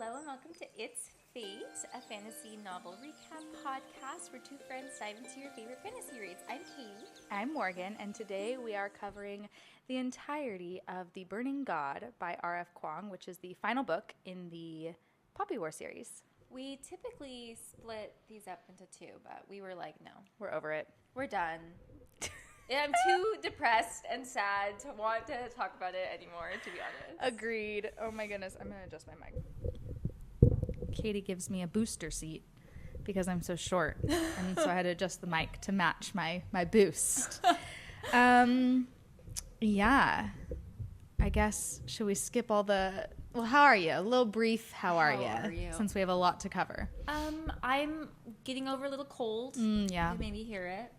Hello and welcome to It's Fate, a fantasy novel recap podcast where two friends dive into your favorite fantasy reads. I'm Katie. I'm Morgan, and today we are covering the entirety of The Burning God by RF Kuang, which is the final book in the Poppy War series. We typically split these up into two, but we were like, no. We're over it. We're done. I'm too depressed and sad to want to talk about it anymore, to be honest. Agreed. Oh my goodness. I'm going to adjust my mic. Katie gives me a booster seat because I'm so short, and so I had to adjust the mic to match my boost. Yeah. I guess, should we skip all the... Well, how are you? A little brief, how are you? Since we have a lot to cover. I'm getting over a little cold. Yeah. You maybe hear it.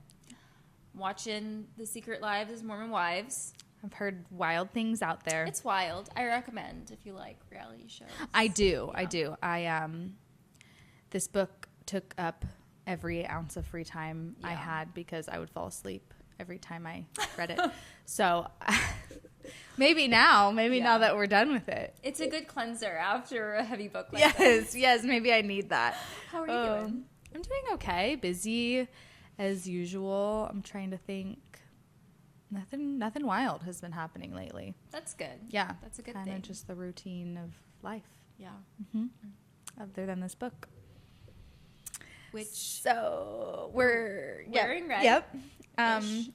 Watching The Secret Lives of Mormon Wives. I've heard wild things out there. It's wild. I recommend if you like reality shows. I do. This book took up every ounce of free time I had because I would fall asleep every time I read it. So maybe now that we're done with it. It's a good cleanser after a heavy book like this. Yes, maybe I need that. How are you doing? I'm doing okay. Busy as usual. I'm trying to think. Nothing wild has been happening lately. That's good. Yeah. That's a good thing. Kind of just the routine of life. Yeah. Mm-hmm. Other than this book. So we're wearing red. Yep.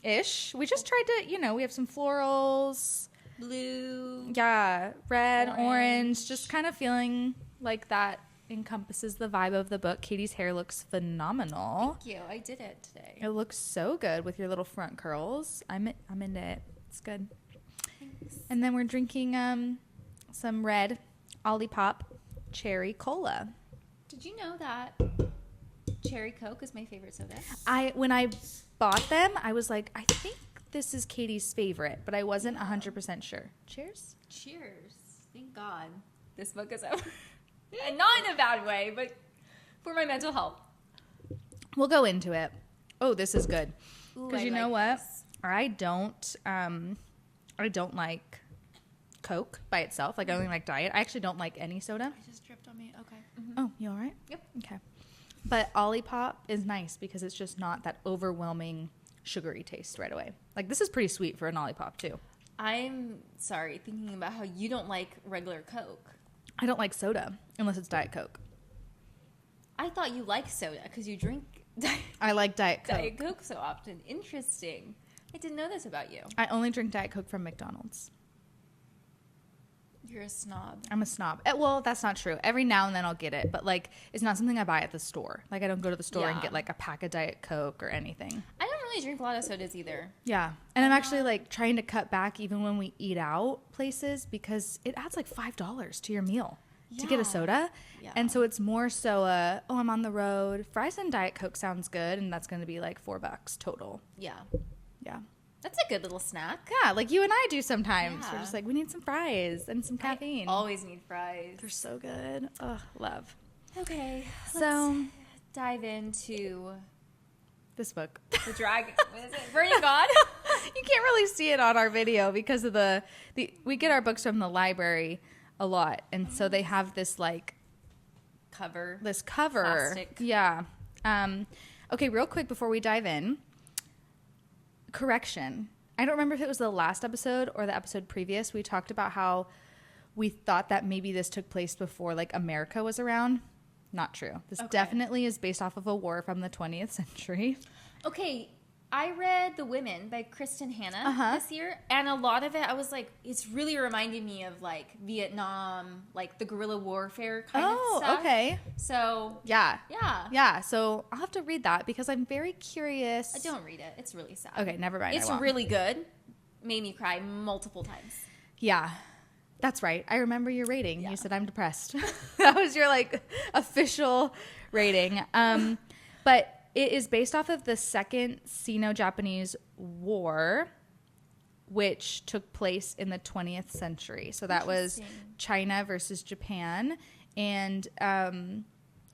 Ish. We just tried to, we have some florals. Blue. Yeah. Red, orange. Just kind of feeling like that encompasses the vibe of the book. Katie's hair looks phenomenal. Thank you. I did it today. It looks so good with your little front curls. I'm into it. It's good. Thanks. And then we're drinking some red Olipop cherry cola. Did you know that cherry Coke is my favorite soda? When I bought them, I was like, I think this is Katie's favorite, but I wasn't 100% sure. Cheers. Cheers. Thank God this book is over. And not in a bad way, but for my mental health. We'll go into it. Oh, this is good. Because you know what? This. I don't like Coke by itself. Like, I only like diet. I actually don't like any soda. I just dripped on me. Okay. Mm-hmm. Oh, you all right? Yep. Okay. But Olipop is nice because it's just not that overwhelming sugary taste right away. Like, this is pretty sweet for an Olipop, too. I'm sorry, thinking about how you don't like regular Coke. I don't like soda unless it's Diet Coke. I thought you liked soda because you drink I like Diet Coke. Diet Coke so often. Interesting. I didn't know this about you. I only drink Diet Coke from McDonald's. You're a snob. I'm a snob. Well, that's not true. Every now and then I'll get it, but like it's not something I buy at the store. Like I don't go to the store and get like a pack of Diet Coke or anything. I don't really drink a lot of sodas either. Yeah. And I'm actually like trying to cut back even when we eat out places because it adds like $5 to your meal to get a soda. Yeah. And so it's more so I'm on the road. Fries and Diet Coke sounds good, and that's going to be like $4 total. Yeah. Yeah. That's a good little snack. Yeah, like you and I do sometimes. Yeah. We're just like, we need some fries and some caffeine. I always need fries. They're so good. Ugh, love. Okay. So dive into this book. The Dragon. What is it? Burning God? You can't really see it on our video because of the we get our books from the library a lot. And so they have this like cover. This cover. Plastic. Yeah. Okay, real quick before we dive in. Correction. I don't remember if it was the last episode or the episode previous. We talked about how we thought that maybe this took place before like America was around. Not true. This definitely is based off of a war from the 20th century. Okay. I read The Women by Kristen Hanna this year, and a lot of it, I was like, it's really reminding me of like Vietnam, like the guerrilla warfare kind of stuff. Oh, okay. So yeah. So I'll have to read that because I'm very curious. Don't read it. It's really sad. Okay, never mind. It's really good. Made me cry multiple times. Yeah. That's right. I remember your rating. Yeah. You said I'm depressed. That was your like official rating. But it is based off of the Second Sino-Japanese War, which took place in the 20th century. So that was China versus Japan. And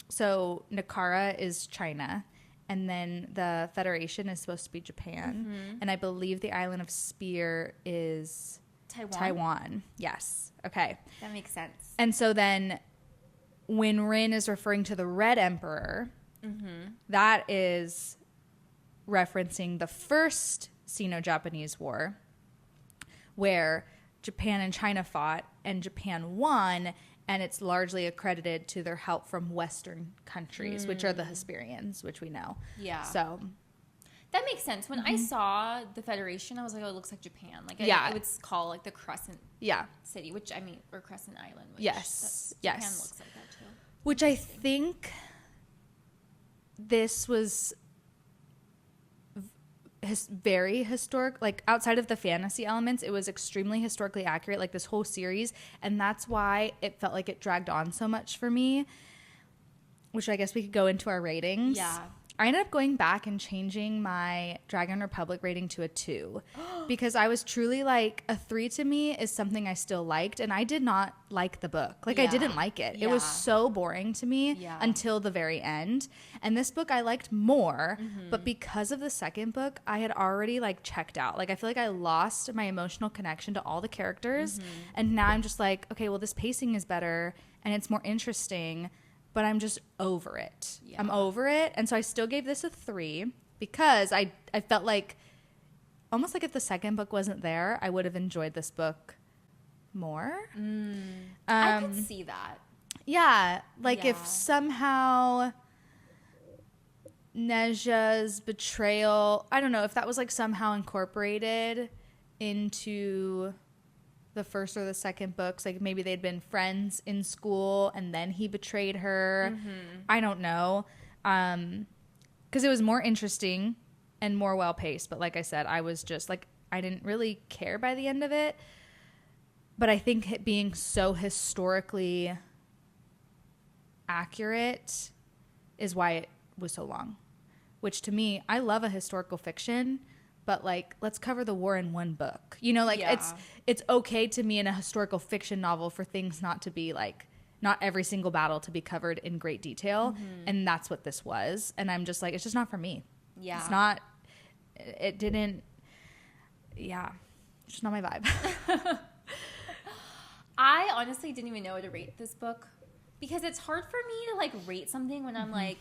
so Nakara is China. And then the Federation is supposed to be Japan. Mm-hmm. And I believe the Island of Spear is Taiwan. Yes. Okay. That makes sense. And so then when Rin is referring to the Red Emperor, that is referencing the first Sino-Japanese War, where Japan and China fought, and Japan won, and it's largely accredited to their help from Western countries, which are the Hesperians, which we know. Yeah. So that makes sense. When I saw the Federation, I was like, oh, it looks like Japan. Like, it would call like the Crescent City, which I mean, or Crescent Island. Which Japan looks like that too. Which I think this was very historic, like outside of the fantasy elements, it was extremely historically accurate, like this whole series, and that's why it felt like it dragged on so much for me, which I guess we could go into our ratings. I ended up going back and changing my Dragon Republic rating to a 2 because I was truly like, a 3 to me is something I still liked, and I did not like the book. Like, I didn't like it. It was so boring to me until the very end. And this book I liked more, but because of the second book, I had already like checked out. Like, I feel like I lost my emotional connection to all the characters, and now I'm just like, okay, well, this pacing is better and it's more interesting, but I'm just over it. I'm over it. And so I still gave this a 3 because I felt like, almost like if the second book wasn't there, I would have enjoyed this book more. I could see that. Yeah. Like if somehow Neja's betrayal, I don't know, if that was like somehow incorporated into the first or the second books, like maybe they'd been friends in school and then he betrayed her. I don't know, because it was more interesting and more well paced, but like I said, I was just like, I didn't really care by the end of it. But I think it being so historically accurate is why it was so long, which to me, I love a historical fiction, but like, let's cover the war in one book. You know, like it's okay to me in a historical fiction novel for things not to be like, not every single battle to be covered in great detail. And that's what this was. And I'm just like, it's just not for me. It's not, it didn't, it's just not my vibe. I honestly didn't even know how to rate this book because it's hard for me to like rate something when I'm like,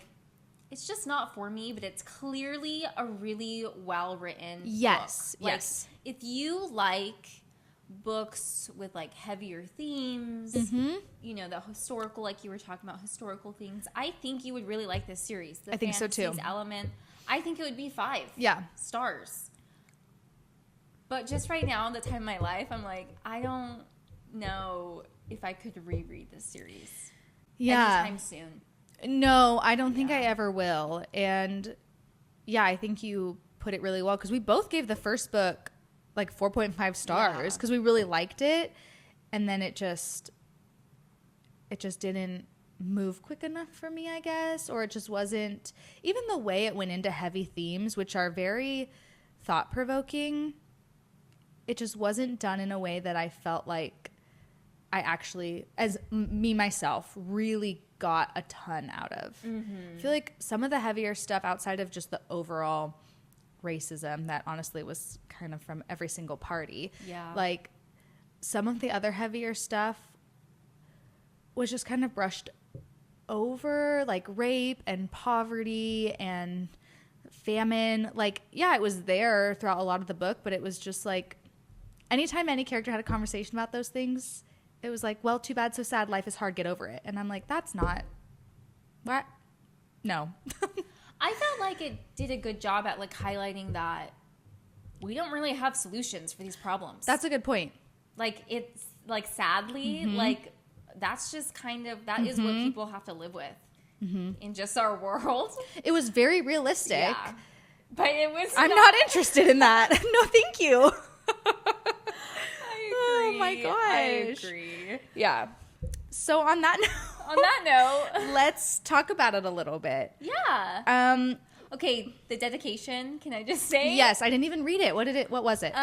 it's just not for me, but it's clearly a really well-written book. Like, if you like books with like heavier themes, you know, the historical, like you were talking about historical things, I think you would really like this series. The I think so too. Element, I think it would be 5 stars. But just right now, in the time of my life, I'm like, I don't know if I could reread this series anytime soon. No, I don't think I ever will. And I think you put it really well because we both gave the first book like 4.5 stars because we really liked it. And then it just didn't move quick enough for me, I guess, or it just wasn't, even the way it went into heavy themes, which are very thought-provoking, it just wasn't done in a way that I felt like I actually, as me myself, really got a ton out of. I feel like some of the heavier stuff outside of just the overall racism that honestly was kind of from every single party, like some of the other heavier stuff was just kind of brushed over, like rape and poverty and famine. Like, it was there throughout a lot of the book, but it was just like anytime any character had a conversation about those things, it was like, well, too bad, so sad, life is hard, get over it. And I'm like, that's not, what? No. I felt like it did a good job at like highlighting that we don't really have solutions for these problems. That's a good point. Like, it's like, sadly, like that's just kind of, that is what people have to live with in just our world. It was very realistic. But it was I'm not interested in that. No, thank you. Oh my gosh. I agree. Yeah. So on that note, let's talk about it a little bit. Yeah. Okay, the dedication, can I just say? Yes, I didn't even read it. What was it?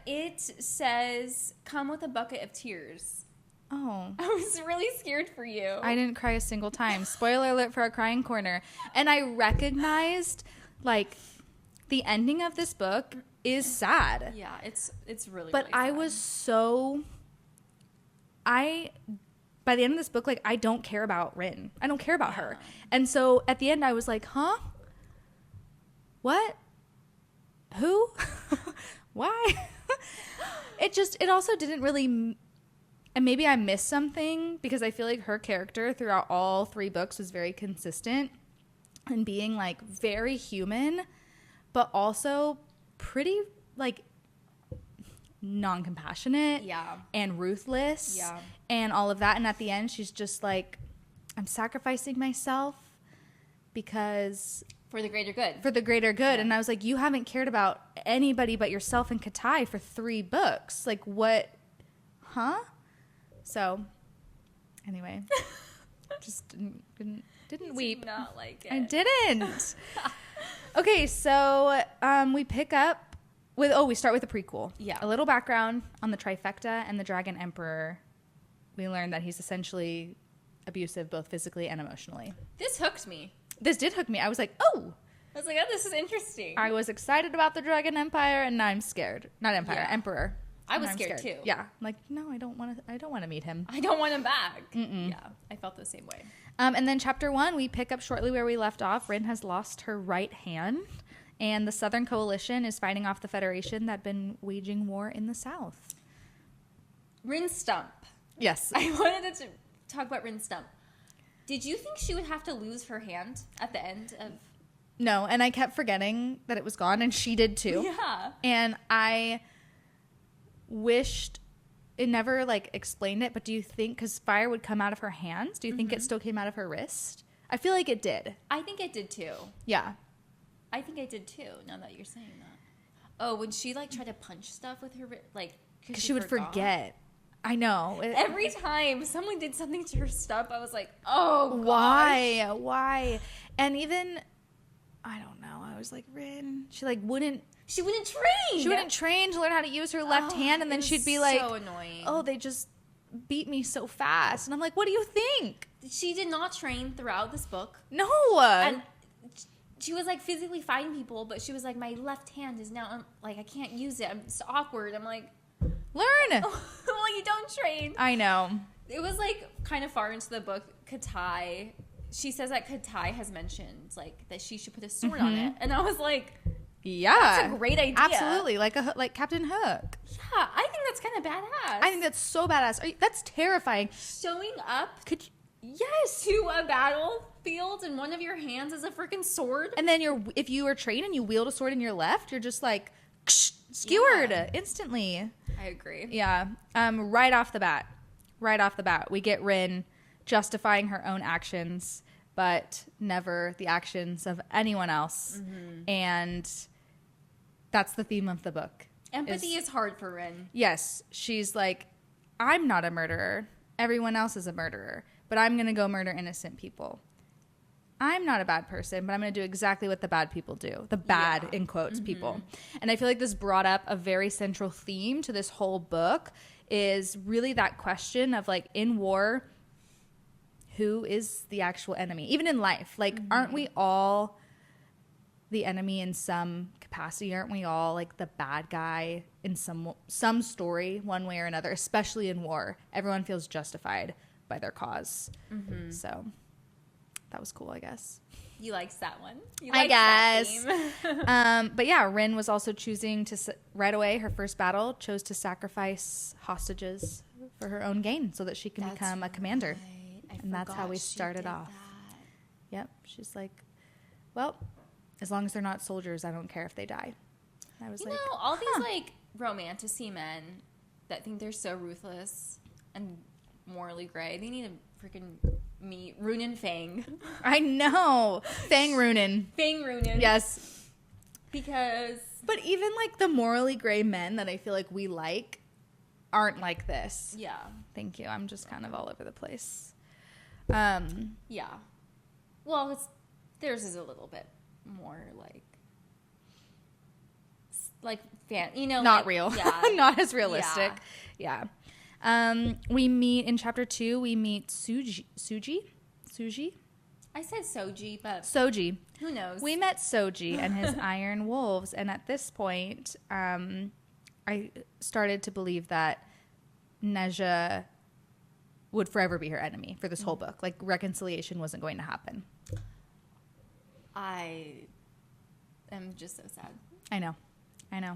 It says, "Come with a bucket of tears." Oh. I was really scared for you. I didn't cry a single time. Spoiler alert for our crying corner. And I recognized like the ending of this book is sad. Yeah, it's really, but really sad. I by the end of this book, like, I don't care about Rin. I don't care about her. And so at the end I was like, huh? What? Who? Why? It also didn't really, and maybe I missed something, because I feel like her character throughout all 3 books was very consistent in being like very human, but also pretty like non-compassionate and ruthless and all of that. And at the end she's just like, I'm sacrificing myself because for the greater good. And I was like, you haven't cared about anybody but yourself and Katai for 3 books. Like, what? Huh? So anyway, just didn't weep. Did not like it. I didn't. Okay, so we pick up with, we start with a prequel. Yeah. A little background on the Trifecta and the Dragon Emperor. We learn that he's essentially abusive both physically and emotionally. This hooked me. This did hook me. I was like, oh. I was like, oh, this is interesting. I was excited about the Dragon Empire, and now I'm scared. Not Empire, Emperor. I was scared too. Yeah. I'm like, no, I don't want to meet him. I don't want him back. Yeah, I felt the same way. And then chapter 1, we pick up shortly where we left off. Rin has lost her right hand, and the Southern Coalition is fighting off the Federation that had been waging war in the South. Rin Stump. Yes. I wanted to talk about Rin Stump. Did you think she would have to lose her hand at the end of... No, and I kept forgetting that it was gone, and she did too. Yeah. And I wished it never like explained it, but do you think, because fire would come out of her hands, do you think it still came out of her wrist? I feel like it did. I think it did too. Yeah. I think I did too, now that you're saying that. Oh, when she like tried to punch stuff with her, like, because she would forget. I know. Every time someone did something to her stump, I was like, oh, gosh. Why? And even, I don't know, I was like, Rin, she wouldn't train. She wouldn't train to learn how to use her left hand, and then she'd be like, so annoying. Oh, they just beat me so fast. And I'm like, what do you think? She did not train throughout this book. No. And she was like physically fighting people, but she was like, my left hand is now, like, I can't use it. It's awkward. I'm like, learn. Well, you don't train. I know. It was like kind of far into the book, Katai. She says that Katai has mentioned like that she should put a sword on it, and I was like, yeah, that's a great idea. Absolutely, like Captain Hook. Yeah, I think that's kind of badass. I think that's so badass. That's terrifying. Showing up, yes, to a battlefield, and one of your hands is a freaking sword, and then if you are trained and you wield a sword in your left, you're just like skewered instantly. I agree. Yeah. Right off the bat, we get Rin justifying her own actions, but never the actions of anyone else. And that's the theme of the book. Empathy is hard for Rin. Yes. She's like, I'm not a murderer. Everyone else is a murderer, but I'm going to go murder innocent people. I'm not a bad person, but I'm going to do exactly what the bad people do. The bad, in quotes, people. And I feel like this brought up a very central theme to this whole book, is really that question of, like, in war, who is the actual enemy? Even in life. Like, aren't we all the enemy in some capacity? Aren't we all, like, the bad guy in some story, one way or another? Especially in war. Everyone feels justified by their cause. So... that was cool, I guess. You liked that one. I guess. But yeah, Rin was also choosing to, right away, her first battle, chose to sacrifice hostages for her own gain so that she can become a commander. And that's how we started off. Yep. She's like, well, as long as they're not soldiers, I don't care if they die. I was like, all these like romantic-y men that think they're so ruthless and morally gray, they need to freaking... meet Runin Fang. I know. Fang Runin. Yes. Because... but even, like, the morally gray men that I feel like we like aren't like this. Yeah. Thank you. I'm just kind of all over the place. Yeah. Well, theirs is a little bit more, fan... not real. Yeah. Not as realistic. Yeah. We meet in chapter 2. We meet Suji. I said Soji, but Soji. Who knows? We met Soji and his iron wolves, and at this point, I started to believe that Neja would forever be her enemy for this whole book. Like, reconciliation wasn't going to happen. I am just so sad. I know.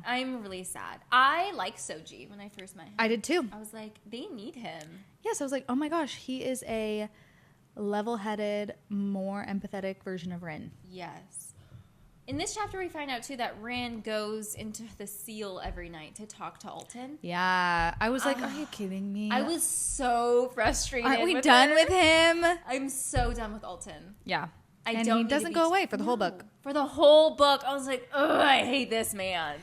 I'm really sad. I liked Soji when I first met him. I did too. I was like, they need him. Yes, I was like, oh my gosh, he is a level-headed, more empathetic version of Rin. Yes. In this chapter, we find out, too, that Rin goes into the seal every night to talk to Alton. Yeah. I was like, are you kidding me? I was so frustrated. Aren't we done with him? I'm so done with Alton. Yeah. And he doesn't go away for the whole book. For the whole book. I was like, ugh, I hate this man.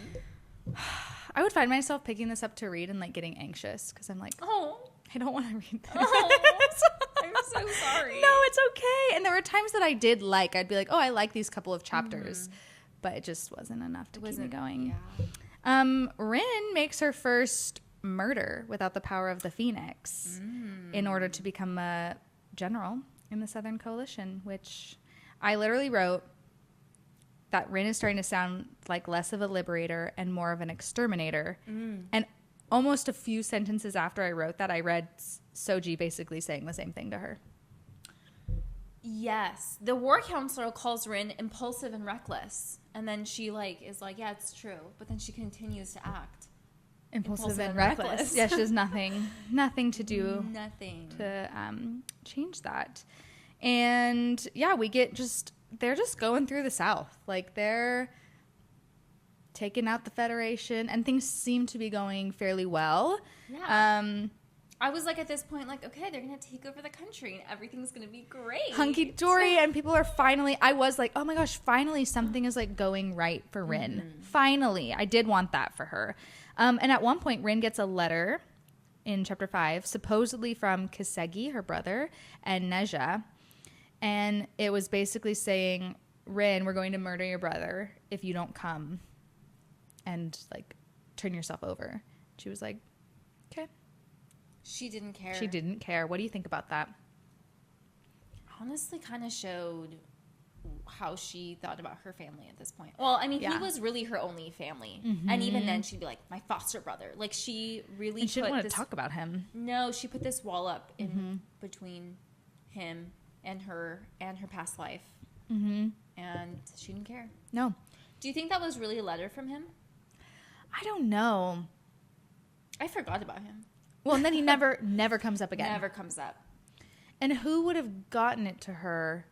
I would find myself picking this up to read and, like, getting anxious because I'm like, I don't want to read this. I'm so sorry. No, it's okay. And there were times that I did like. I'd be like, oh, I like these couple of chapters. But it just wasn't enough to keep me going. Yeah. Rin makes her first murder without the power of the Phoenix in order to become a general in the Southern Coalition, which I literally wrote that Rin is starting to sound like less of a liberator and more of an exterminator. And almost a few sentences after I wrote that, I read Soji basically saying the same thing to her. Yes. The war counselor calls Rin impulsive and reckless. And then she is like, yeah, it's true. But then she continues to act. Impulsive and reckless. Yeah, she has nothing to do. Nothing. To change that. And yeah, they're just going through the South. Like, they're taking out the Federation, and things seem to be going fairly well. Yeah. I was like, at this point, like, okay, they're going to take over the country and everything's going to be great. Hunky-dory, and people are finally, I was like, oh my gosh, finally something is like going right for Rin. Finally. I did want that for her. And at one point, Rin gets a letter in chapter 5, supposedly from Kisegi, her brother, and Neja. And it was basically saying, Rin, we're going to murder your brother if you don't come and, like, turn yourself over. She was like, okay. She didn't care. She didn't care. What do you think about that? Honestly, kind of showed how she thought about her family at this point. Well, I mean, he was really her only family. And even then, she'd be like, my foster brother. Like, she really and she didn't want to talk about him. No, she put this wall up in between him and her past life. And she didn't care. No. Do you think that was really a letter from him? I don't know. I forgot about him. Well, and then he never comes up again. Never comes up. And who would have gotten it to her?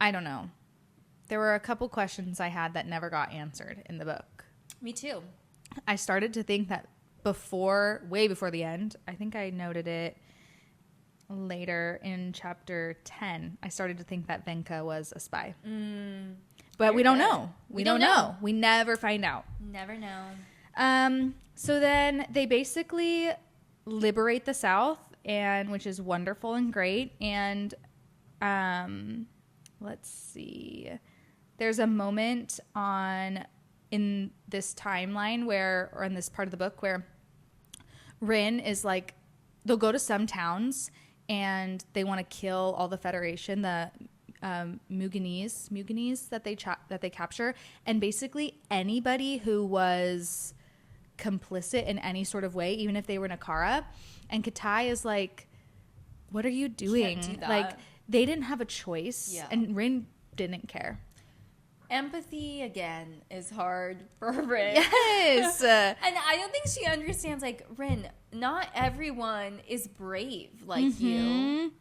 I don't know. There were a couple questions I had that never got answered in the book. Me too. I started to think that way before the end, I think I noted it later in chapter 10, I started to think that Venka was a spy. But we don't know. We don't know. We never find out. Never know. So then they basically liberate the South, and which is wonderful and great. And let's see. There's a moment in this timeline or in this part of the book where Rin is like, they'll go to some towns and they want to kill all the Federation, the Muganese that they capture, and basically anybody who was complicit in any sort of way, even if they were Nakara. And Katai is like, what are you doing? Can't do that. Like, they didn't have a choice, and Rin didn't care. Empathy, again, is hard for Rin. Yes. And I don't think she understands, like, Rin, not everyone is brave like you.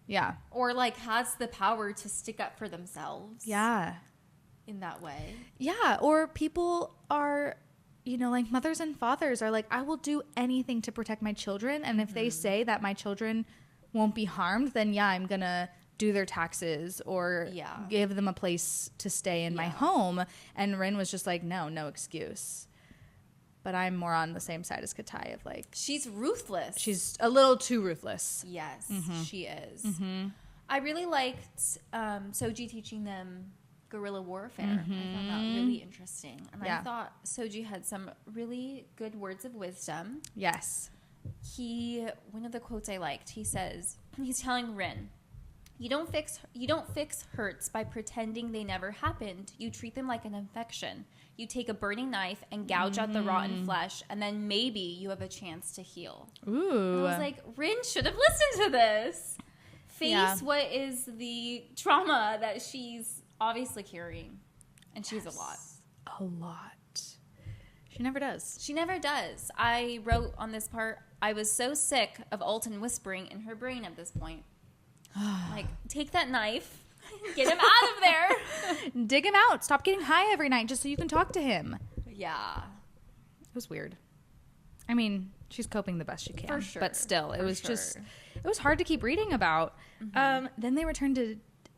Yeah. Or, like, has the power to stick up for themselves. Yeah. In that way. Yeah. Or people are, like mothers and fathers are like, I will do anything to protect my children. And if they say that my children won't be harmed, then I'm going to do their taxes or give them a place to stay in my home. And Rin was just like, no excuse. But I'm more on the same side as Katai of like, she's ruthless. She's a little too ruthless. Yes, she is. I really liked Soji teaching them guerrilla warfare. I found that really interesting. And I thought Soji had some really good words of wisdom. Yes. One of the quotes I liked, he says, he's telling Rin, You don't fix hurts by pretending they never happened. You treat them like an infection. You take a burning knife and gouge out the rotten flesh, and then maybe you have a chance to heal. Ooh. And I was like, Rin should have listened to this. Face what is the trauma that she's obviously carrying. And she's a lot. A lot. She never does. She never does. I wrote on this part, I was so sick of Alton whispering in her brain at this point. Like, take that knife. Get him out of there. Dig him out. Stop getting high every night just so you can talk to him. Yeah. It was weird. I mean, she's coping the best she can. For sure. But still, it was it was hard to keep reading about. Then they returned to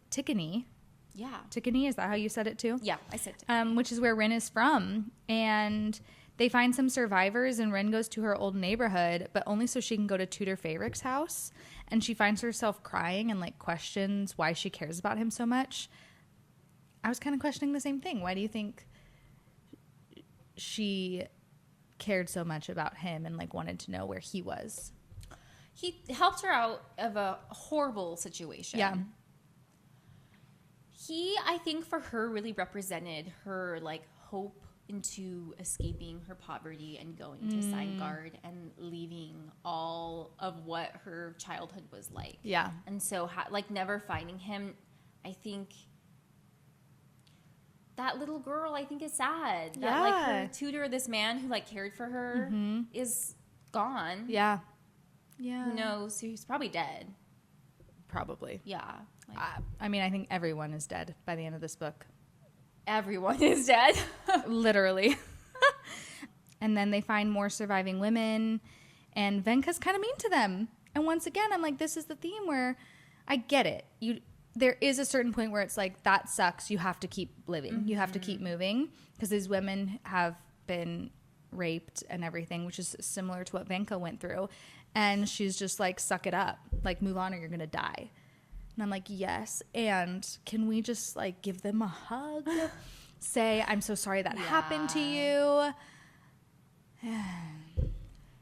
Tickany. Yeah. Tickany, is that how you said it too? Yeah, I said Tickany. Which is where Rin is from. And they find some survivors, and Rin goes to her old neighborhood, but only so she can go to Tutor Fayrick's house. And she finds herself crying and, like, questions why she cares about him so much. I was kind of questioning the same thing. Why do you think she cared so much about him and, like, wanted to know where he was? He helped her out of a horrible situation. Yeah. He, I think, for her, really represented her, like, hope into escaping her poverty and going to Seingard and leaving all of what her childhood was like. Yeah. And so, like, never finding him, I think that little girl, I think, is sad. Yeah. That, like, her tutor, this man who, like, cared for her, is gone. Yeah. Yeah. Who knows? He's probably dead. Probably. Yeah. Like, I mean, I think everyone is dead by the end of this book. everyone is dead. Literally. And then they find more surviving women, and Venka's kind of mean to them. And once again, I'm like, this is the theme where I get it. There is a certain point where it's like, that sucks. You have to keep living. Mm-hmm. You have to keep moving, because these women have been raped and everything, which is similar to what Venka went through. And she's just like, suck it up. Like, move on or you're going to die. And I'm like, yes. And can we just, like, give them a hug? Say, I'm so sorry that happened to you.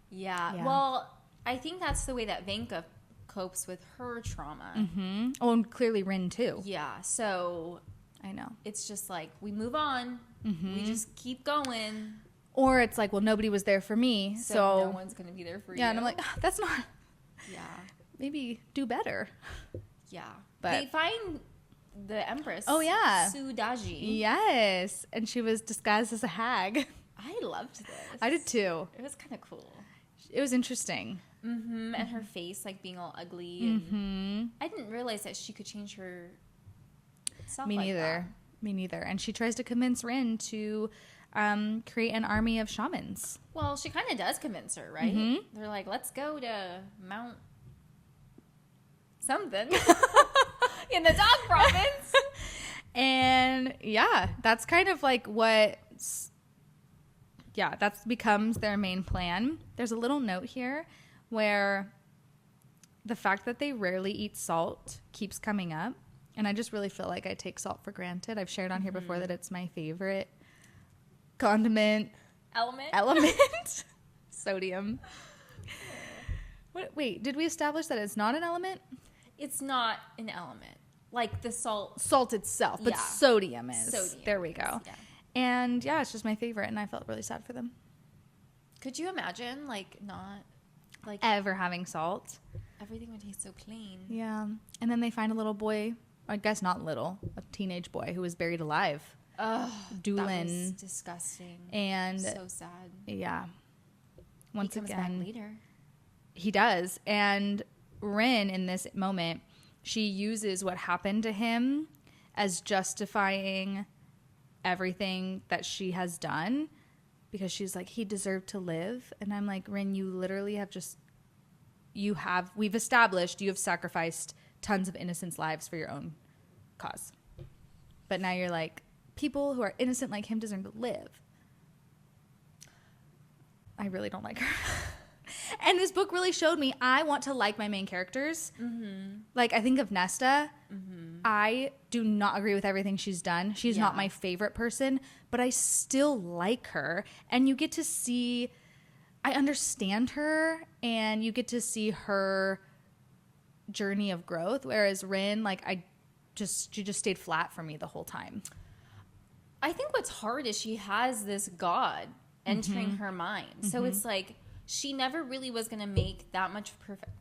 Yeah. Well, I think that's the way that Venka copes with her trauma. Mm-hmm. Oh, and clearly Rin, too. Yeah. So I know. It's just like, we move on. Mm-hmm. We just keep going. Or it's like, well, nobody was there for me, so no one's going to be there for you. Yeah, and I'm like, that's not... Yeah. Maybe do better. Yeah. But they find the Empress. Oh, yeah. Sudaji. Yes. And she was disguised as a hag. I loved this. I did too. It was kind of cool. It was interesting. Mm-hmm. And her face, like, being all ugly. And I didn't realize that she could change her self. Me neither. Me neither. And she tries to convince Rin to create an army of shamans. Well, she kind of does convince her, right? Mm-hmm. They're like, let's go to Mount something in the dog province. And yeah, that's kind of like that becomes their main plan. There's a little note here where the fact that they rarely eat salt keeps coming up. And I just really feel like I take salt for granted. I've shared on here before that it's my favorite condiment element. Sodium. Wait, did we establish that it's not an element? It's not an element. Like the salt itself, but sodium is. Sodium. There we go. Yeah. And yeah, it's just my favorite, and I felt really sad for them. Could you imagine, like, not, like, ever having salt? Everything would taste so clean. Yeah. And then they find a little boy, I guess not little, a teenage boy who was buried alive. Ugh, Doolin. That was disgusting. And so sad. Yeah. Once he comes again, back later. He does. And Rin, in this moment, she uses what happened to him as justifying everything that she has done, because she's like, he deserved to live. And I'm like, Rin, you literally have we've established you have sacrificed tons of innocents' lives for your own cause. But now you're like, people who are innocent like him deserve to live. I really don't like her. And this book really showed me I want to like my main characters. Mm-hmm. Like, I think of Nesta. Mm-hmm. I do not agree with everything she's done. She's not my favorite person, but I still like her. And you get to see, I understand her, and you get to see her journey of growth, whereas Rin, like, she just stayed flat for me the whole time. I think what's hard is she has this god entering her mind. So it's like she never really was going to make that much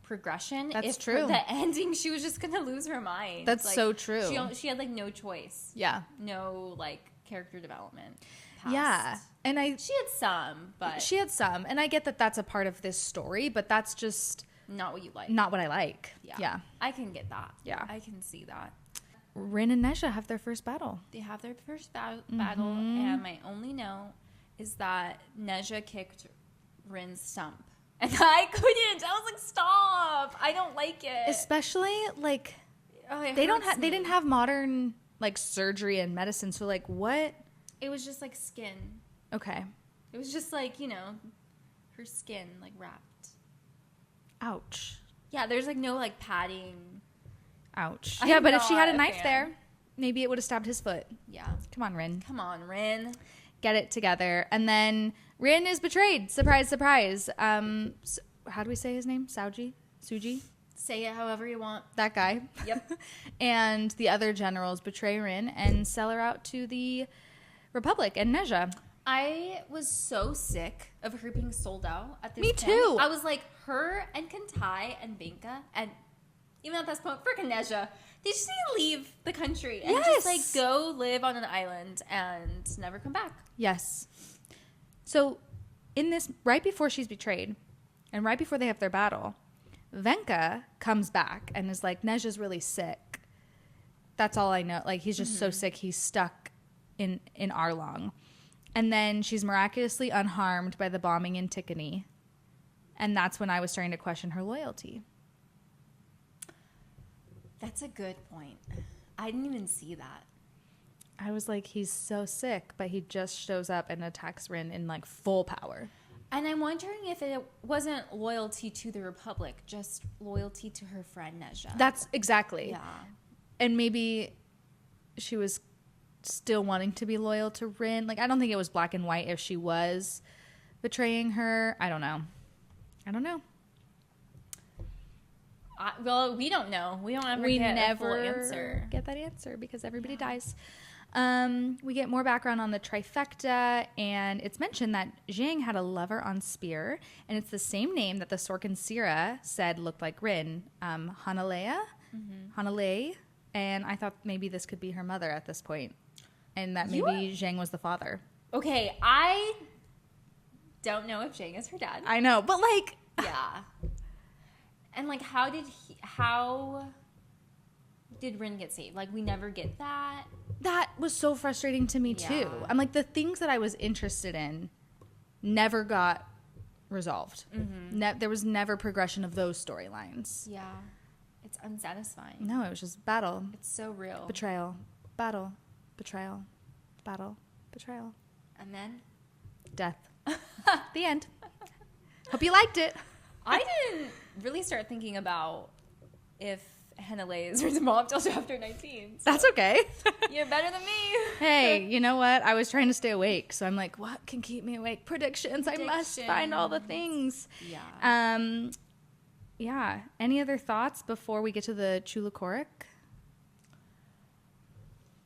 progression. That's true. For the ending, she was just going to lose her mind. That's like, so true. She had like no choice. Yeah. No like character development. Yeah. And she had some, but she had some. And I get that that's a part of this story, but that's just not what you like. Not what I like. Yeah. I can get that. Yeah. I can see that. Rin and Nezha have their first battle. They have their first battle, and my only note is that Nezha kicked Rin's stump. And I couldn't. I was like, stop. I don't like it. Especially, like, they didn't have modern, like, surgery and medicine. So, like, what? It was just, like, skin. Okay. It was just, like, you know, her skin, like, wrapped. Ouch. Yeah, there's, like, no, like, padding. Ouch. Yeah, but if she had a knife there, maybe it would have stabbed his foot. Yeah. Come on, Rin. Come on, Rin. Get it together. And then Rin is betrayed. Surprise, surprise. How do we say his name? Suji? Say it however you want. That guy. Yep. And the other generals betray Rin and sell her out to the Republic and Nezha. I was so sick of her being sold out at this point. Me too. I was like, her and Kantai and Binka, and even at this point, frickin' Nezha, they just need to leave the country and just, like, go live on an island and never come back. Yes. So, in this, right before she's betrayed, and right before they have their battle, Venka comes back and is like, Nezha's really sick. That's all I know. Like, he's just so sick, he's stuck in Arlong. And then she's miraculously unharmed by the bombing in Tikani. And that's when I was starting to question her loyalty. That's a good point. I didn't even see that. I was like, he's so sick, but he just shows up and attacks Rin in, like, full power. And I'm wondering if it wasn't loyalty to the Republic, just loyalty to her friend Nezha. That's exactly. Yeah. And maybe she was still wanting to be loyal to Rin. Like, I don't think it was black and white if she was betraying her. I don't know. Well, we don't know. We don't ever get a full answer. Get that answer because everybody dies. We get more background on the trifecta, and it's mentioned that Zhang had a lover on Spear, and it's the same name that the Sorkin Sira said looked like Rin, Hanalea, and I thought maybe this could be her mother at this point, and that maybe Zhang was the father. Okay, I don't know if Zhang is her dad. I know, but, like... Yeah. And, like, how did Rin get saved? Like, we never get that. That was so frustrating to me, too. I'm like, the things that I was interested in never got resolved. There was never progression of those storylines. Yeah. It's unsatisfying. No, it was just battle. It's so real. Betrayal. Battle. Betrayal. Battle. Betrayal. And then? Death. The end. Hope you liked it. I didn't really start thinking about if Hanalei is Rin's mom till chapter 19. So that's okay. You're better than me. Hey, you know what? I was trying to stay awake, so I'm like, what can keep me awake? Predictions. I must find all the things. Yeah. Yeah. Any other thoughts before we get to the Chulakoric?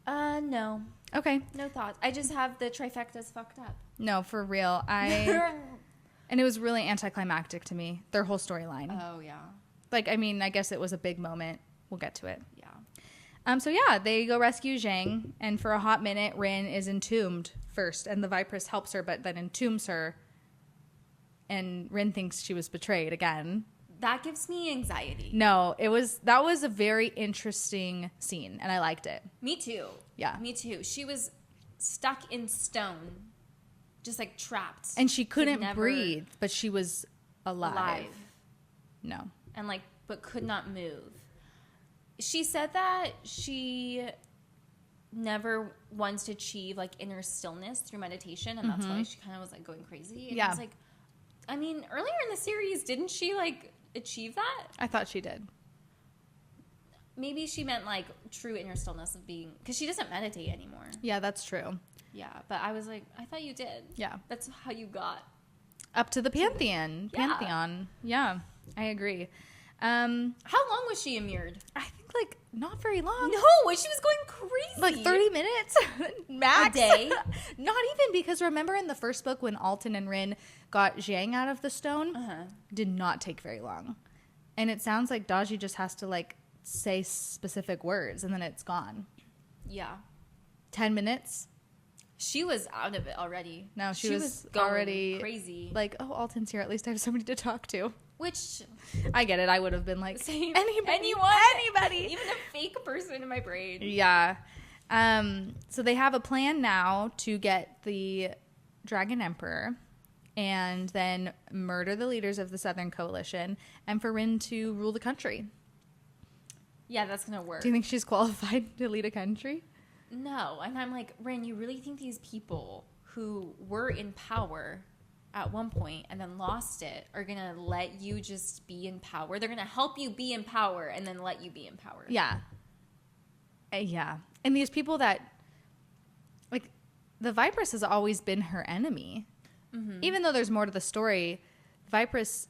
No. Okay. No thoughts. I just have the trifectas fucked up. No, for real. And it was really anticlimactic to me, their whole storyline. Oh, yeah. Like, I mean, I guess it was a big moment. We'll get to it. Yeah. So, yeah, they go rescue Zhang, and for a hot minute, Rin is entombed first, and the Vipress helps her, but then entombs her, and Rin thinks she was betrayed again. That gives me anxiety. No, that was a very interesting scene, and I liked it. Me too. Yeah. Me too. She was stuck in stone, just like trapped. And she couldn't breathe, but she was alive. No. And like, but could not move. She said that she never wants to achieve like inner stillness through meditation, and that's why she kind of was like going crazy. And I was like, I mean, earlier in the series, didn't she like achieve that? I thought she did. Maybe she meant like true inner stillness of being, because she doesn't meditate anymore. Yeah, that's true. Yeah, but I was like, I thought you did. Yeah. That's how you got up to the Pantheon. Yeah. Pantheon. Yeah, I agree. How long was she immured? I think like not very long. No, she was going crazy. Like 30 minutes max. A day? Not even, because remember in the first book when Alton and Rin got Zhang out of the stone? Did not take very long. And it sounds like Daji just has to like say specific words and then it's gone. Yeah. 10 minutes. She was out of it already. No, she was going already crazy. Like, oh, Alton's here. At least I have somebody to talk to. Which, I get it. I would have been like, anybody. Even a fake person in my brain. Yeah. So they have a plan now to get the Dragon Emperor and then murder the leaders of the Southern Coalition and for Rin to rule the country. Yeah, that's going to work. Do you think she's qualified to lead a country? No. And I'm like, Rin, you really think these people who were in power at one point and then lost it are going to let you just be in power? They're going to help you be in power and then let you be in power. Yeah. Yeah. And these people that, like, the Vipress has always been her enemy. Mm-hmm. Even though there's more to the story, Vipress,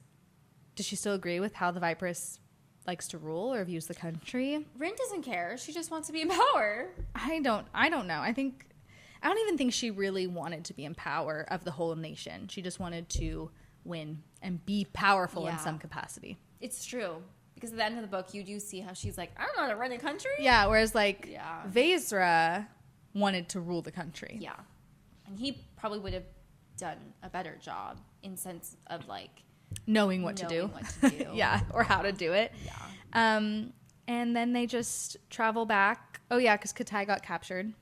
does she still agree with how the Vipress likes to rule or views the country? Rin doesn't care. She just wants to be in power. I don't know. I don't even think she really wanted to be in power of the whole nation. She just wanted to win and be powerful in some capacity. It's true. Because at the end of the book, you do see how she's like, I don't know how to run a country. Yeah, whereas like Vezra wanted to rule the country. Yeah. And he probably would have done a better job in sense of like knowing what to do. Yeah, or how to do it. Yeah. And then they just travel back. Oh yeah, because Katai got captured.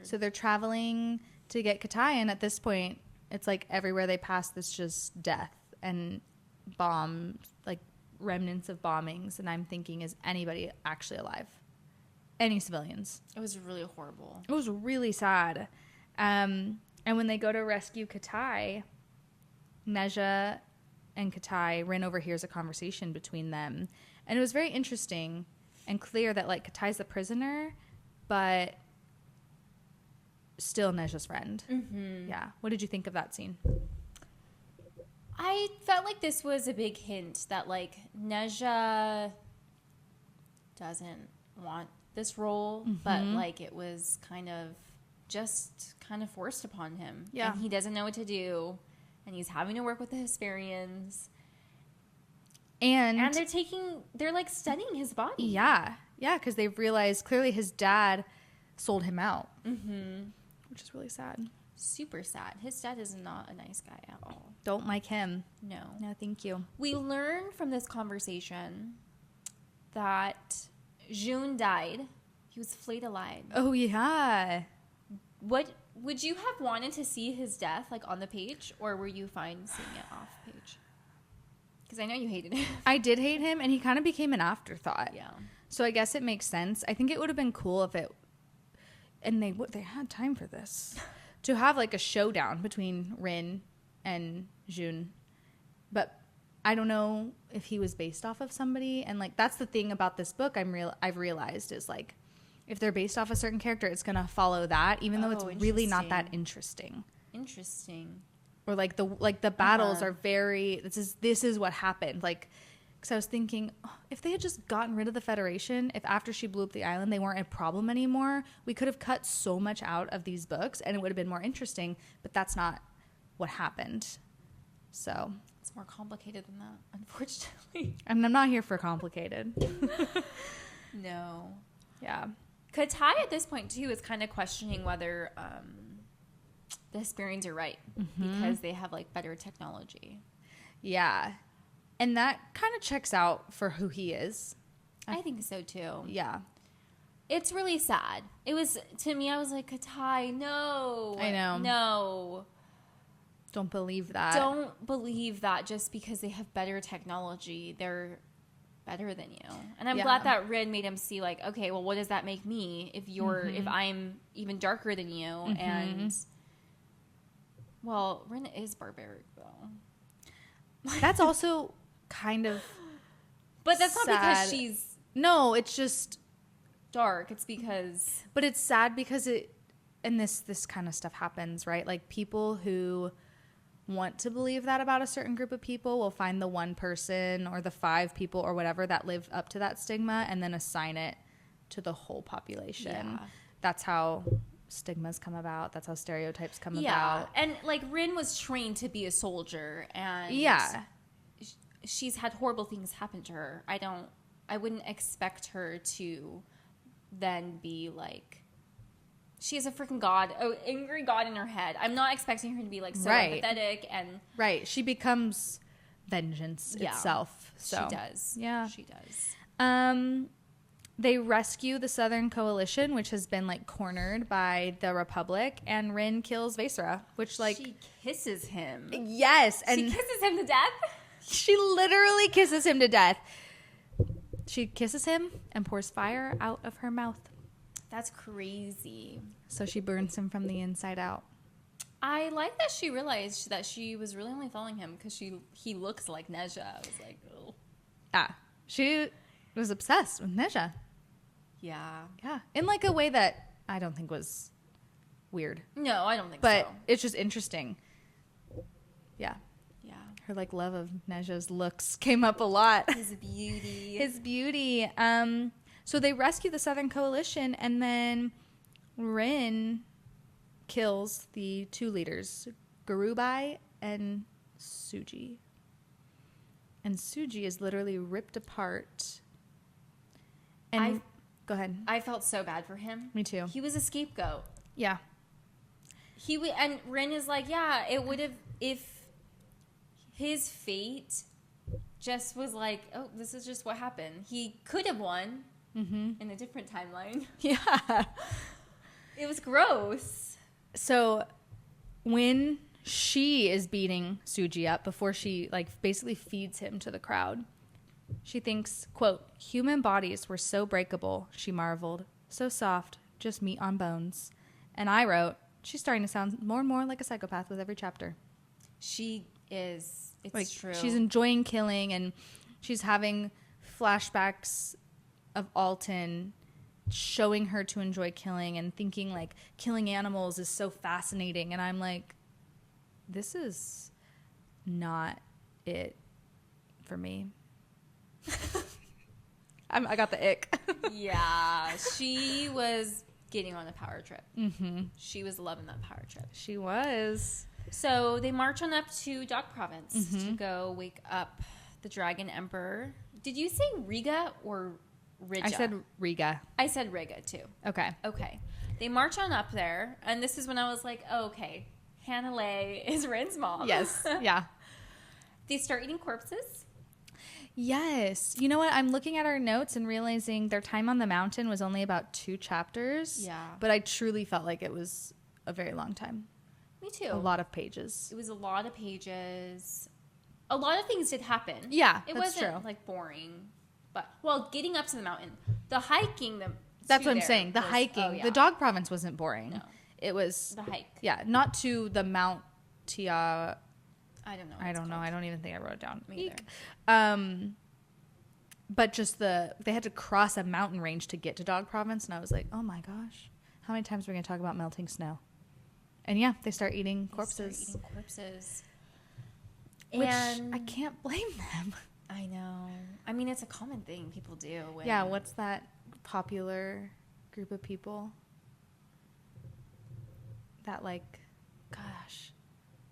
So they're traveling to get Katai, and at this point, it's like everywhere they pass, there's just death and bombs, like remnants of bombings. And I'm thinking, is anybody actually alive? Any civilians? It was really horrible. It was really sad. And when they go to rescue Katai, Neja and Katai, Rin overhears a conversation between them. And it was very interesting and clear that, like, Katai's the prisoner, but still Neja's friend. Mm-hmm. Yeah. What did you think of that scene? I felt like this was a big hint that, like, Neja doesn't want this role, but, like, it was kind of forced upon him. Yeah. And he doesn't know what to do, and he's having to work with the Hesperians. And they're, like, studying his body. Yeah. Yeah, because they've realized clearly his dad sold him out. Mm-hmm. Which is really sad. Super sad. His dad is not a nice guy at all. Don't like him. No. No, thank you. We learned from this conversation that June died. He was flayed alive. Oh, yeah. What would you have wanted to see his death, like, on the page, or were you fine seeing it off page? Because I know you hated him. I did hate him, and he kind of became an afterthought. Yeah. So I guess it makes sense. I think it would have been cool if it, and they had time for this, to have like a showdown between Rin and June. But I don't know if he was based off of somebody, and like that's the thing about this book I've realized is like if they're based off a certain character, it's gonna follow that, even though it's really not that interesting. Interesting. Or like the battles are very this is what happened. Like, because I was thinking, if they had just gotten rid of the Federation, if after she blew up the island they weren't a problem anymore, we could have cut so much out of these books and it would have been more interesting. But that's not what happened. So it's more complicated than that, unfortunately. And I'm not here for complicated. No. Yeah. Katai at this point too is kind of questioning whether the Hesperians are right because they have like better technology. Yeah. And that kind of checks out for who he is. I think so too. Yeah. It's really sad. It was, to me, I was like, Katai, no. I know. No. Don't believe that. Don't believe that just because they have better technology, they're better than you. And I'm glad that Rin made him see like, okay, well, what does that make me if I'm even darker than you? And, well, Rin is barbaric though. That's also kind of but that's sad. Not because she's no, it's just dark. It's because but it's sad because this kind of stuff happens, right? Like people who want to believe that about a certain group of people will find the one person or the 5 people or whatever that live up to that stigma and then assign it to the whole population. Yeah. That's how stigmas come about. That's how stereotypes come about. And like Rin was trained to be a soldier, and she's had horrible things happen to her. I wouldn't expect her to then be like, she has a freaking angry god in her head. I'm not expecting her to be like so empathetic and she becomes vengeance itself. So she does. Yeah, she does. They rescue the Southern Coalition, which has been like cornered by the Republic, and Rin kills Vaysera, which like she kisses him. Yes, and she kisses him to death. She literally kisses him to death. She kisses him and pours fire out of her mouth. That's crazy. So she burns him from the inside out. I like that she realized that she was really only following him because he looks like Neja. I was like, oh. Ah, she was obsessed with Neja. Yeah. Yeah. In like a way that I don't think was weird. No, I don't think so. But it's just interesting. Yeah. Yeah. Her like love of Neja's looks came up a lot. His beauty. His beauty. So they rescue the Southern Coalition, and then Rin kills the 2 leaders, Garubai and Suji. And Suji is literally ripped apart. And go ahead. I felt so bad for him. Me too. He was a scapegoat. Yeah. And Rin is like, yeah, it would have, if his fate just was like, oh, this is just what happened. He could have won in a different timeline. Yeah. It was gross. So when she is beating Suji up before she like basically feeds him to the crowd, she thinks, quote, human bodies were so breakable, she marveled, so soft, just meat on bones. And I wrote, she's starting to sound more and more like a psychopath with every chapter. She is. It's like, true. She's enjoying killing, and she's having flashbacks of Alton showing her to enjoy killing and thinking like killing animals is so fascinating. And I'm like, this is not it for me. I got the ick. Yeah, she was getting on a power trip. Mm-hmm. She was loving that power trip. She was. So they march on up to Dog Province to go wake up the Dragon Emperor. Did you say Riga or Rija? I said Riga. I said Riga too. Okay. They march on up there, and this is when I was like, oh, okay, Hannah Leigh is Rin's mom. Yes. Yeah. They start eating corpses. Yes. You know what? I'm looking at our notes and realizing their time on the mountain was only about 2 chapters. Yeah. But I truly felt like it was a very long time. Me too. A lot of pages. It was a lot of pages. A lot of things did happen. Yeah, it that's wasn't true. like boring. But well, getting up to the mountain, the hiking, that's what I'm saying. The hiking, oh, yeah. the Dog Province wasn't boring. No, it was the hike. Yeah, not to the Mount Tia. I don't know. I don't know. I don't even think I wrote it down. Me either. But just they had to cross a mountain range to get to Dog Province, and I was like, oh my gosh, how many times are we gonna talk about melting snow? And yeah, they start eating corpses. Which and I can't blame them. I know. I mean, it's a common thing people do. Yeah, what's that popular group of people? That like, gosh.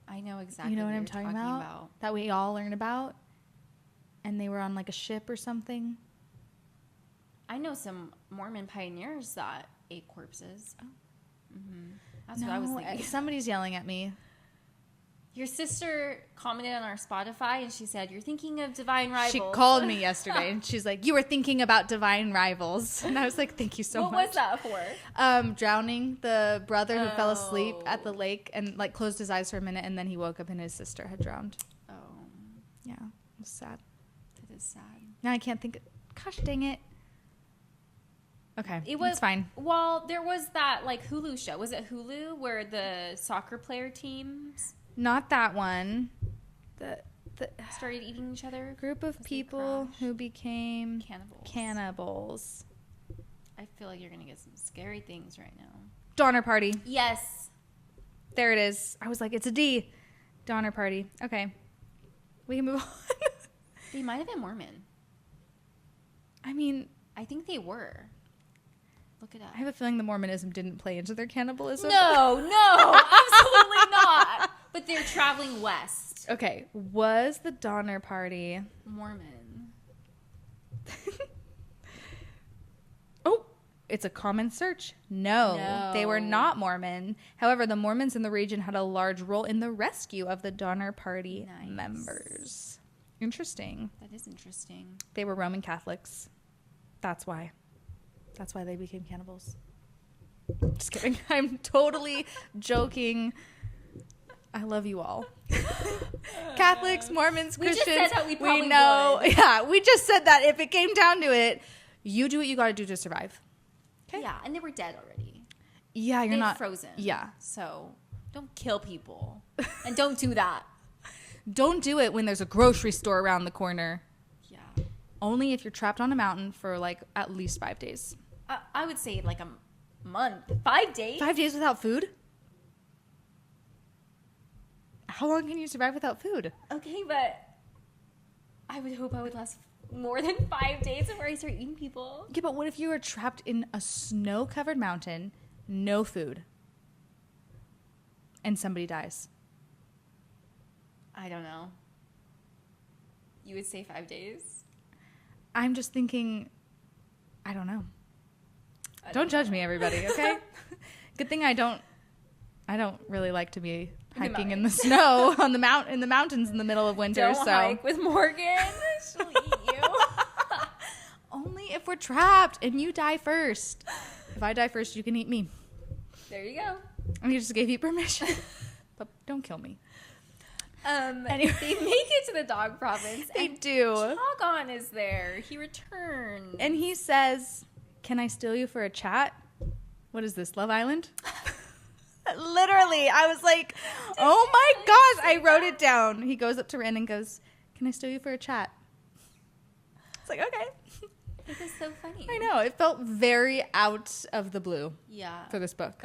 I know exactly you know what what I'm talking about. That we all learn about? And they were on like a ship or something? I know some Mormon pioneers that ate corpses. Oh. Mm-hmm. That's what I was thinking. Somebody's yelling at me. Your sister commented on our Spotify, and she said, you're thinking of Divine Rivals. She called me yesterday, and she's like, you were thinking about Divine Rivals. And I was like, thank you so much. What was that for? Drowning the brother who fell asleep at the lake and like closed his eyes for a minute, and then he woke up and his sister had drowned. Oh. Yeah, it was sad. It is sad. Now I can't think. Gosh dang it. Okay, it's fine. Well, there was that like Hulu show. Was it Hulu where the soccer player teams? Not that one. The started eating each other. Group of people who became cannibals. I feel like you're gonna get some scary things right now. Donner Party. Yes. There it is. I was like, it's a D. Donner Party. Okay. We can move on. They might have been Mormon. I mean, I think they were. Look it up. I have a feeling the Mormonism didn't play into their cannibalism. No, absolutely not. But they're traveling west. Okay. Was the Donner Party Mormon? Oh, it's a common search. No, they were not Mormon. However, the Mormons in the region had a large role in the rescue of the Donner Party members. Interesting. That is interesting. They were Roman Catholics. That's why. That's why they became cannibals. Just kidding. I'm totally joking. I love you all. Catholics, Mormons, Christians. We just said how we probably know. Would. Yeah, we just said that if it came down to it, you do what you got to do to survive. Okay. Yeah, and they were dead already. Yeah, you're not frozen. Yeah. So don't kill people. And don't do that. Don't do it when there's a grocery store around the corner. Yeah. Only if you're trapped on a mountain for like at least 5 days. I would say like a month. 5 days? 5 days without food? How long can you survive without food? Okay, but I would hope I would last more than 5 days before I start eating people. Yeah, but what if you were trapped in a snow-covered mountain, no food, and somebody dies? I don't know. You would say 5 days? I'm just thinking, I don't know. Don't judge me, everybody, okay? Good thing I don't really like to be hiking in the snow on in the mountains in the middle of winter. Don't hike with Morgan. She'll eat you. Only if we're trapped and you die first. If I die first, you can eat me. There you go. I just gave you permission. But don't kill me. Anyway. They make it to the dog province. They do. Chogon is there. He returns. And he says, "Can I steal you for a chat?" What is this, Love Island? Literally, I was like, oh my gosh, I wrote it down. He goes up to Rin and goes, "Can I steal you for a chat?" It's like, okay. It was so funny. I know. It felt very out of the blue. Yeah. For this book.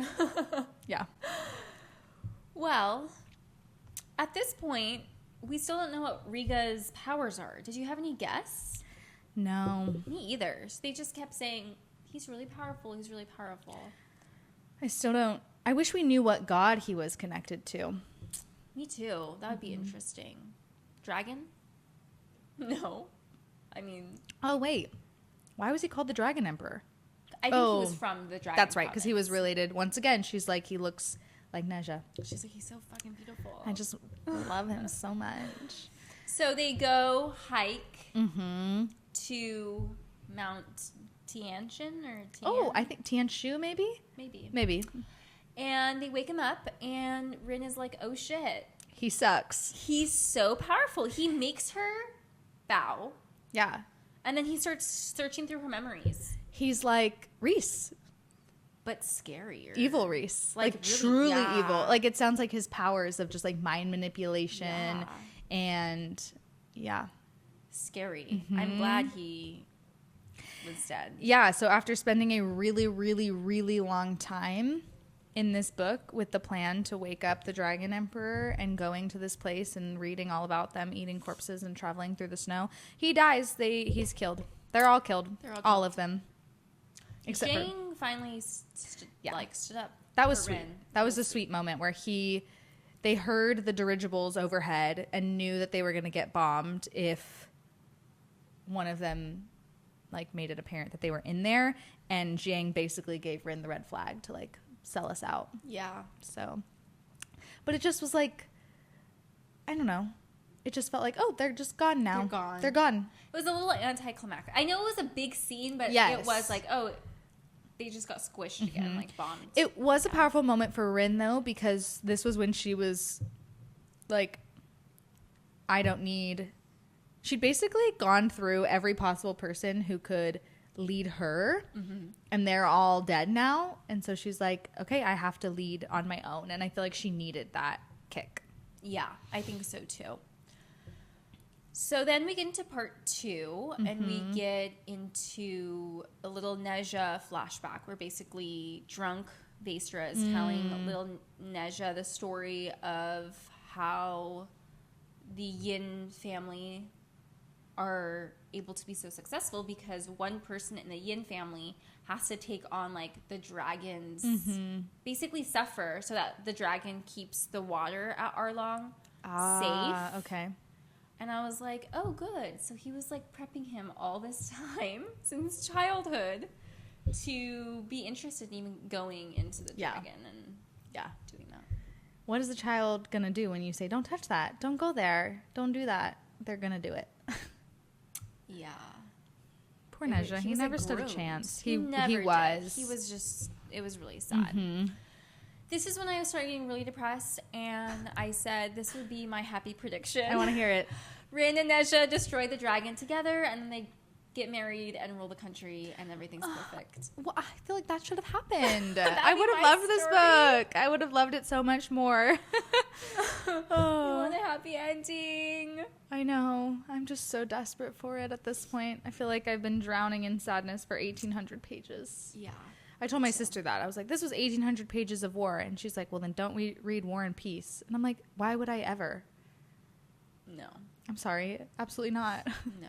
Yeah. Well, at this point, we still don't know what Riga's powers are. Did you have any guess? No. Me either. So they just kept saying, he's really powerful, he's really powerful. I still don't. I wish we knew what god he was connected to. Me too. That would be interesting. Dragon? No. I mean... Oh, wait. Why was he called the Dragon Emperor? I think he was from the Dragon That's right, because he was related. Once again, she's like, he looks like Neja. She's like, he's so fucking beautiful. I just love him so much. So they go hike to Mount Tianjin or Tian? Oh, I think Tianshu, maybe? Maybe. And they wake him up, and Rin is like, oh shit. He sucks. He's so powerful. He makes her bow. Yeah. And then he starts searching through her memories. He's like Reese. But scarier. Evil Reese. Like really, truly evil. Like, it sounds like his powers of just, like, mind manipulation. And, scary. I'm glad he was dead. Yeah, so after spending a really, really, really long time in this book with the plan to wake up the Dragon Emperor and going to this place and reading all about them eating corpses and traveling through the snow, he dies. He's killed. They're all killed. All of them. Except Jane finally stood up. That was sweet. Rin. That was a sweet moment where they heard the dirigibles overhead and knew that they were going to get bombed if one of them like made it apparent that they were in there, and Jiang basically gave Rin the red flag to like sell us out. Yeah. So, but it just was like, I don't know. It just felt like, oh, they're just gone now. They're gone. It was a little anticlimactic. I know it was a big scene, but it was like, oh, they just got squished again, like bombed. It was a powerful moment for Rin, though, because this was when she was like, she'd basically gone through every possible person who could lead her, and they're all dead now. And so she's like, okay, I have to lead on my own. And I feel like she needed that kick. Yeah, I think so too. So then we get into part 2, and we get into a little Neja flashback where basically drunk Vestra is telling little Neja the story of how the Yin family are able to be so successful, because one person in the Yin family has to take on like the dragon's basically suffer so that the dragon keeps the water at Arlong safe. Okay. And I was like, oh, good. So he was like prepping him all this time since childhood to be interested in even going into the dragon and doing that. What is the child going to do when you say, don't touch that, don't go there, don't do that? They're going to do it. Yeah. Poor Nezha. He never stood a chance. He was. He was just, it was really sad. This is when I was starting getting really depressed, and I said this would be my happy prediction. I want to hear it. Rin and Nezha destroy the dragon together, and then they get married and rule the country, and everything's perfect. Well, I feel like that should have happened. I would have loved this book. I would have loved it so much more. You want a happy ending. I know. I'm just so desperate for it at this point. I feel like I've been drowning in sadness for 1,800 pages. Yeah. I told my sister that. I was like, this was 1,800 pages of war. And she's like, well, then don't we read War and Peace? And I'm like, why would I ever? No. I'm sorry. Absolutely not. No.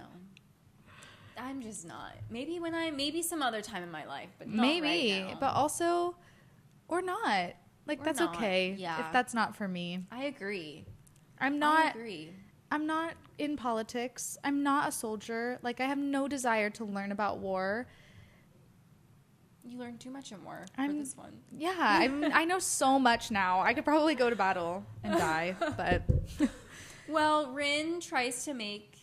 I'm just not. Maybe some other time in my life, but not right now. But also, or not. Like, that's okay. Yeah. If that's not for me. I agree. I'm not in politics. I'm not a soldier. Like, I have no desire to learn about war. You learned too much in war for this one. Yeah, I know so much now. I could probably go to battle and die, but... Well, Rin tries to make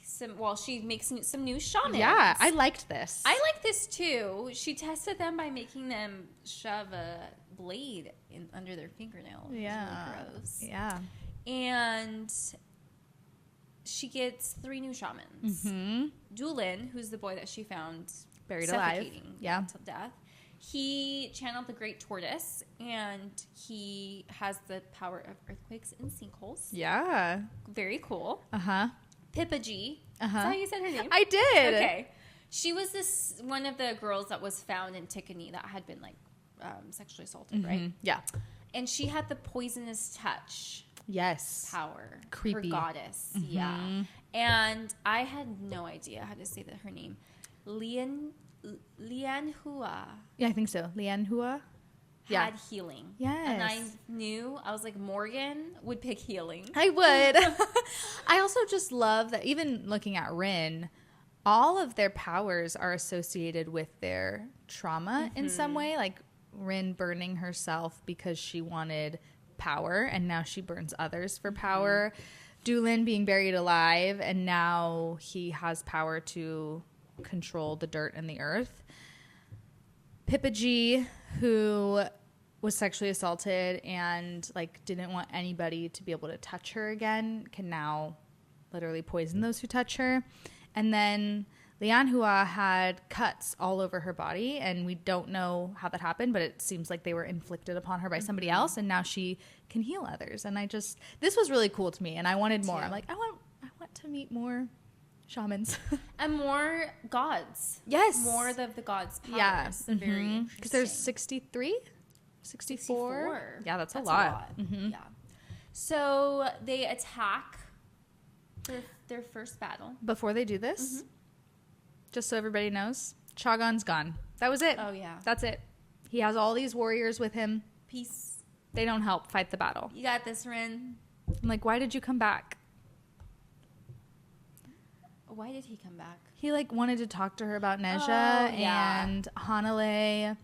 she makes some new shamans. Yeah, I liked this. I like this too. She tested them by making them shove a blade under their fingernail. Yeah. Really gross. Yeah. And she gets 3 new shamans. Dulin, who's the boy that she found buried alive. Until death. He channeled the Great Tortoise, and he has the power of earthquakes and sinkholes. Yeah. Very cool. Pippa G. Is that how you said her name? I did. Okay. She was one of the girls that was found in Tikani that had been like sexually assaulted, right? Yeah. And she had the poisonous touch. Yes. Power. Creepy. Her goddess. Yeah. And I had no idea how to say her name. Lian Hua. Yeah, I think so. Lian Hua. Had healing. Yes. And I was like, Morgan would pick healing. I would. I also just love that even looking at Rin, all of their powers are associated with their trauma in some way. Like Rin burning herself because she wanted power, and now she burns others for power. Dulin being buried alive, and now he has power to control the dirt and the earth. Pippa G, who was sexually assaulted and like didn't want anybody to be able to touch her again, can now literally poison those who touch her. And then Lian Hua had cuts all over her body, and we don't know how that happened, but it seems like they were inflicted upon her by somebody else, and now she can heal others. And this was really cool to me, and I wanted more. I'm like, I want to meet more shamans. And more gods. Yes. More of the gods' powers. Yeah. Very interesting. Because there's 63? 64? Yeah, that's a lot. Yeah. So they attack their first battle. Before they do this, just so everybody knows, Chagon's gone. That was it. Oh, yeah. That's it. He has all these warriors with him. Peace. They don't help fight the battle. You got this, Rin. I'm like, why did you come back? Why did he come back? He like wanted to talk to her about Nezha and Hanalei,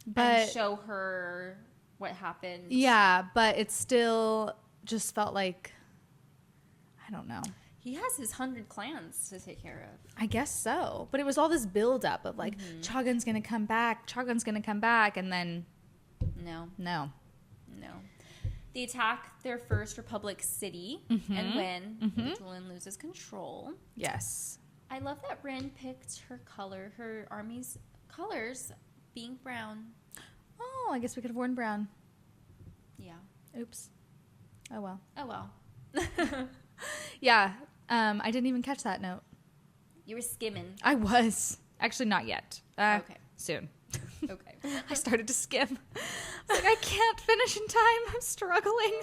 but and show her what happened. Yeah, but it still just felt like, I don't know. He has his 100 clans to take care of. I guess so, but it was all this build up of like Chagon's gonna come back, and then no. They attack their first Republic city and win. Dulin loses control. Yes. I love that Rin picked her army's colors being brown. Oh, I guess we could have worn brown. Yeah. Oops. Oh, well. Yeah. I didn't even catch that note. You were skimming. I was. Actually, not yet. Okay. Soon. Okay. I started to skim. I was like, I can't finish in time. I'm struggling.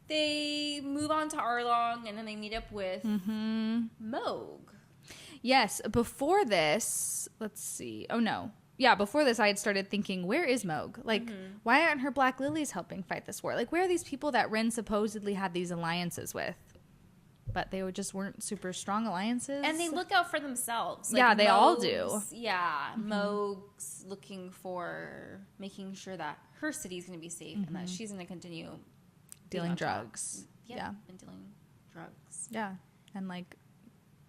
They move on to Arlong, and then they meet up with Moog. Yes. Before this, let's see. Oh, no. Yeah, before this, I had started thinking, where is Moog? Like, why aren't her Black Lilies helping fight this war? Like, where are these people that Rin supposedly had these alliances with? But they just weren't super strong alliances. And they look out for themselves. Like, yeah, they all do. Yeah. Moog's making sure that her city's going to be safe and that she's going to continue dealing drugs. Yeah. And dealing drugs. Yeah. And, like,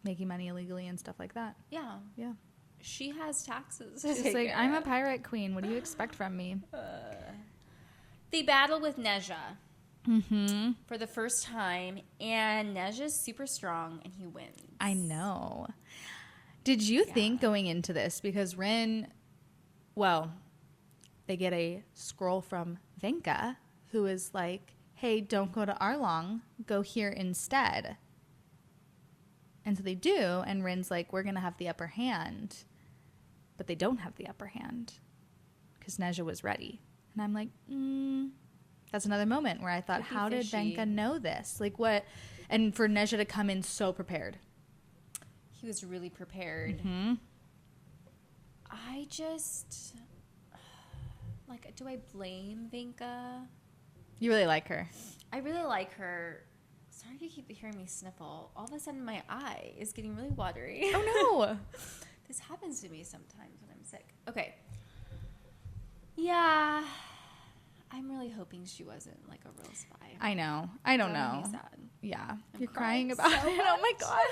making money illegally and stuff like that. Yeah. Yeah. She has taxes. She's like, I'm a pirate queen. What do you expect from me? They battle with Neja for the first time, and Neja's super strong, and he wins. I know. Did you think going into this, because Rin, well, they get a scroll from Venka, who is like, hey, don't go to Arlong, go here instead. And so they do, and Rin's like, we're going to have the upper hand. But they don't have the upper hand because Neja was ready. And I'm like, that's another moment where I thought, how did Venka know this? Like, what? And for Neja to come in so prepared. He was really prepared. I just, like, do I blame Venka? You really like her. I really like her. Sorry if you keep hearing me sniffle. All of a sudden, my eye is getting really watery. Oh, no. This happens to me sometimes when I'm sick. Okay. Yeah. I'm really hoping she wasn't, like, a real spy. I know. I don't know. Sad. Yeah. You're crying about it. Oh, my God.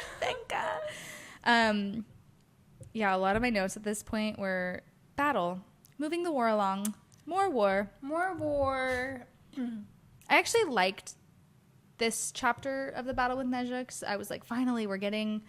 Venka. Yeah, a lot of my notes at this point were battle. Moving the war along. More war. More war. I actually liked this chapter of the battle with Neja because I was like, finally, we're getting,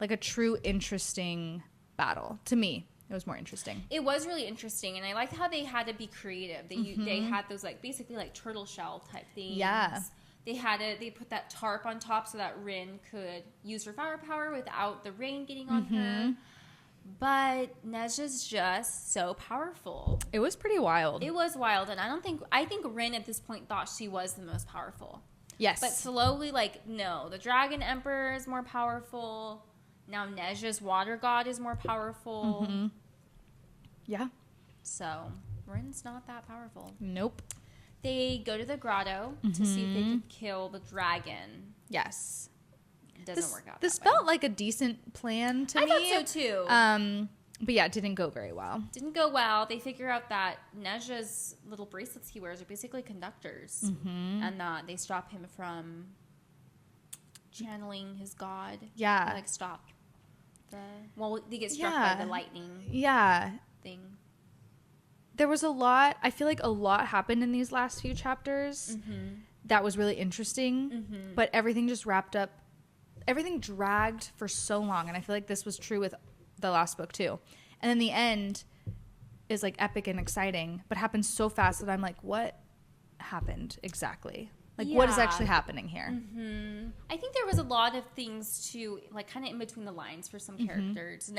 like, a true interesting battle. To me, it was more interesting. It was really interesting, and I liked how they had to be creative. They had those, like, basically like turtle shell type things. Yeah. They put that tarp on top so that Rin could use her fire power without the rain getting on her. But Neja's just so powerful. It was pretty wild. It was wild, and I think Rin at this point thought she was the most powerful. Yes. But slowly, like, no, the Dragon Emperor is more powerful. Now Neja's water god is more powerful. Yeah. So, Rin's not that powerful. Nope. They go to the grotto to see if they can kill the dragon. Yes. It doesn't work out. This felt like a decent plan to me. I thought so too. But yeah, it didn't go very well. Didn't go well. They figure out that Neja's little bracelets he wears are basically conductors. And that they stop him from channeling his god. Yeah. They, like, stop they get struck by the lightning thing. There was a lot. I feel like a lot happened in these last few chapters that was really interesting. But everything just wrapped up. Everything dragged for so long. And I feel like this was true with the last book too. And then the end is, like, epic and exciting, but happens so fast that I'm like, what happened exactly? Like, what is actually happening here? I think there was a lot of things to, like, kind of in between the lines for some characters.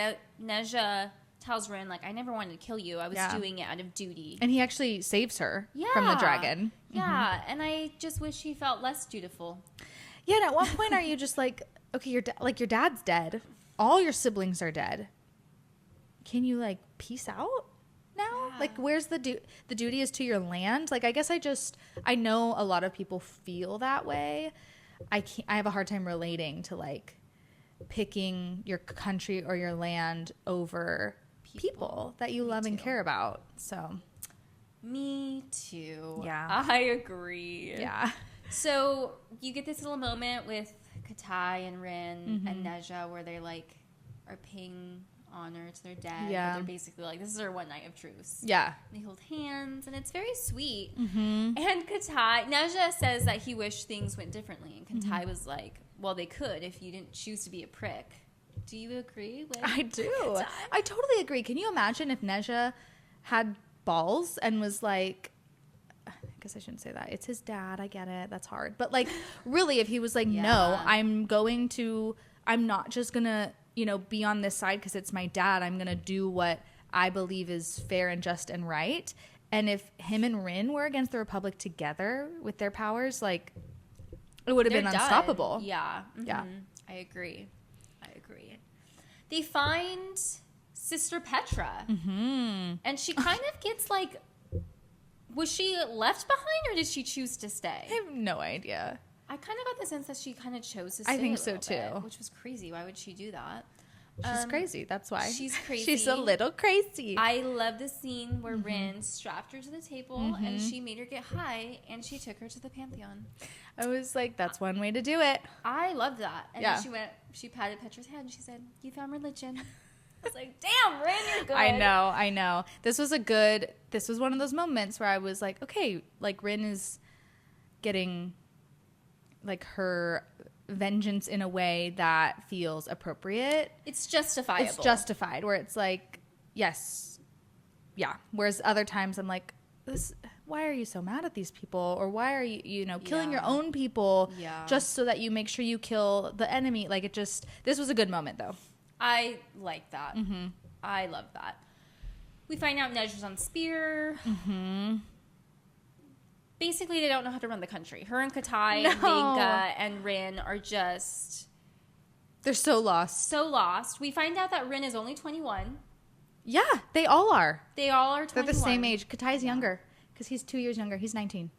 Neja tells Rin, like, I never wanted to kill you. I was doing it out of duty. And he actually saves her from the dragon. Yeah, and I just wish he felt less dutiful. Yeah, and at one point are you just like, okay, your dad's dead. All your siblings are dead. Can you, like, peace out now? Like, where's the duty is to your land? Like, I guess I know a lot of people feel that way. I have a hard time relating to, like, picking your country or your land over people that you love and care about. So, me too. Yeah, I agree. Yeah. So you get this little moment with Katai and Rin and Neja where they, like, are paying honor to their dead. Yeah. They're basically like, this is our one night of truce. Yeah. And they hold hands, and it's very sweet. And Neja says that he wished things went differently, and Katai was like, well, they could if you didn't choose to be a prick. Do you agree with I do. Katai? I totally agree. Can you imagine if Neja had balls and was like, I guess I shouldn't say that. It's his dad. I get it. That's hard. But, like, really, if he was like, no, I'm not just going to, be on this side because it's my dad. I'm going to do what I believe is fair and just and right. And if him and Rin were against the Republic together with their powers, like, it would have been unstoppable. Yeah. Mm-hmm. Yeah. I agree. They find Sister Petra. Mm-hmm. And she kind of gets like, was she left behind or did she choose to stay? I have no idea. I kind of got the sense that she kind of chose to stay. I think so too. Bit, which was crazy. Why would she do that? She's crazy. That's why. She's crazy. She's a little crazy. I love the scene where Rin strapped her to the table and she made her get high and she took her to the Pantheon. I was like, that's one way to do it. I loved that. And then she patted Petra's head and she said, "You found religion." I was like, damn, Rin, you're good. I know. This was one of those moments where I was like, okay, like Rin is getting like her vengeance in a way that feels appropriate. It's justifiable. It's justified, where it's like, yes. Yeah. Whereas other times I'm like, why are you so mad at these people? Or why are you, killing your own people just so that you make sure you kill the enemy? Like this was a good moment though. I like that. Mm-hmm. I love that. We find out Nej's on Spear. Mm-hmm. Basically, they don't know how to run the country. Her and Katai and Venka and Rin are just... They're so lost. So lost. We find out that Rin is only 21. Yeah, they all are. They all are 21. They're the same age. Katai's younger because he's 2 years younger. He's 19.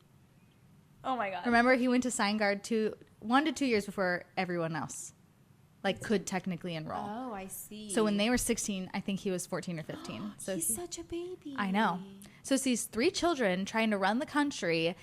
Oh, my God. Remember, he went to Signgard 1 to 2 years before everyone else. Like, could technically enroll. Oh, I see. So when they were 16, I think he was 14 or 15. So he's such a baby. I know. So it's these 3 children trying to run the country,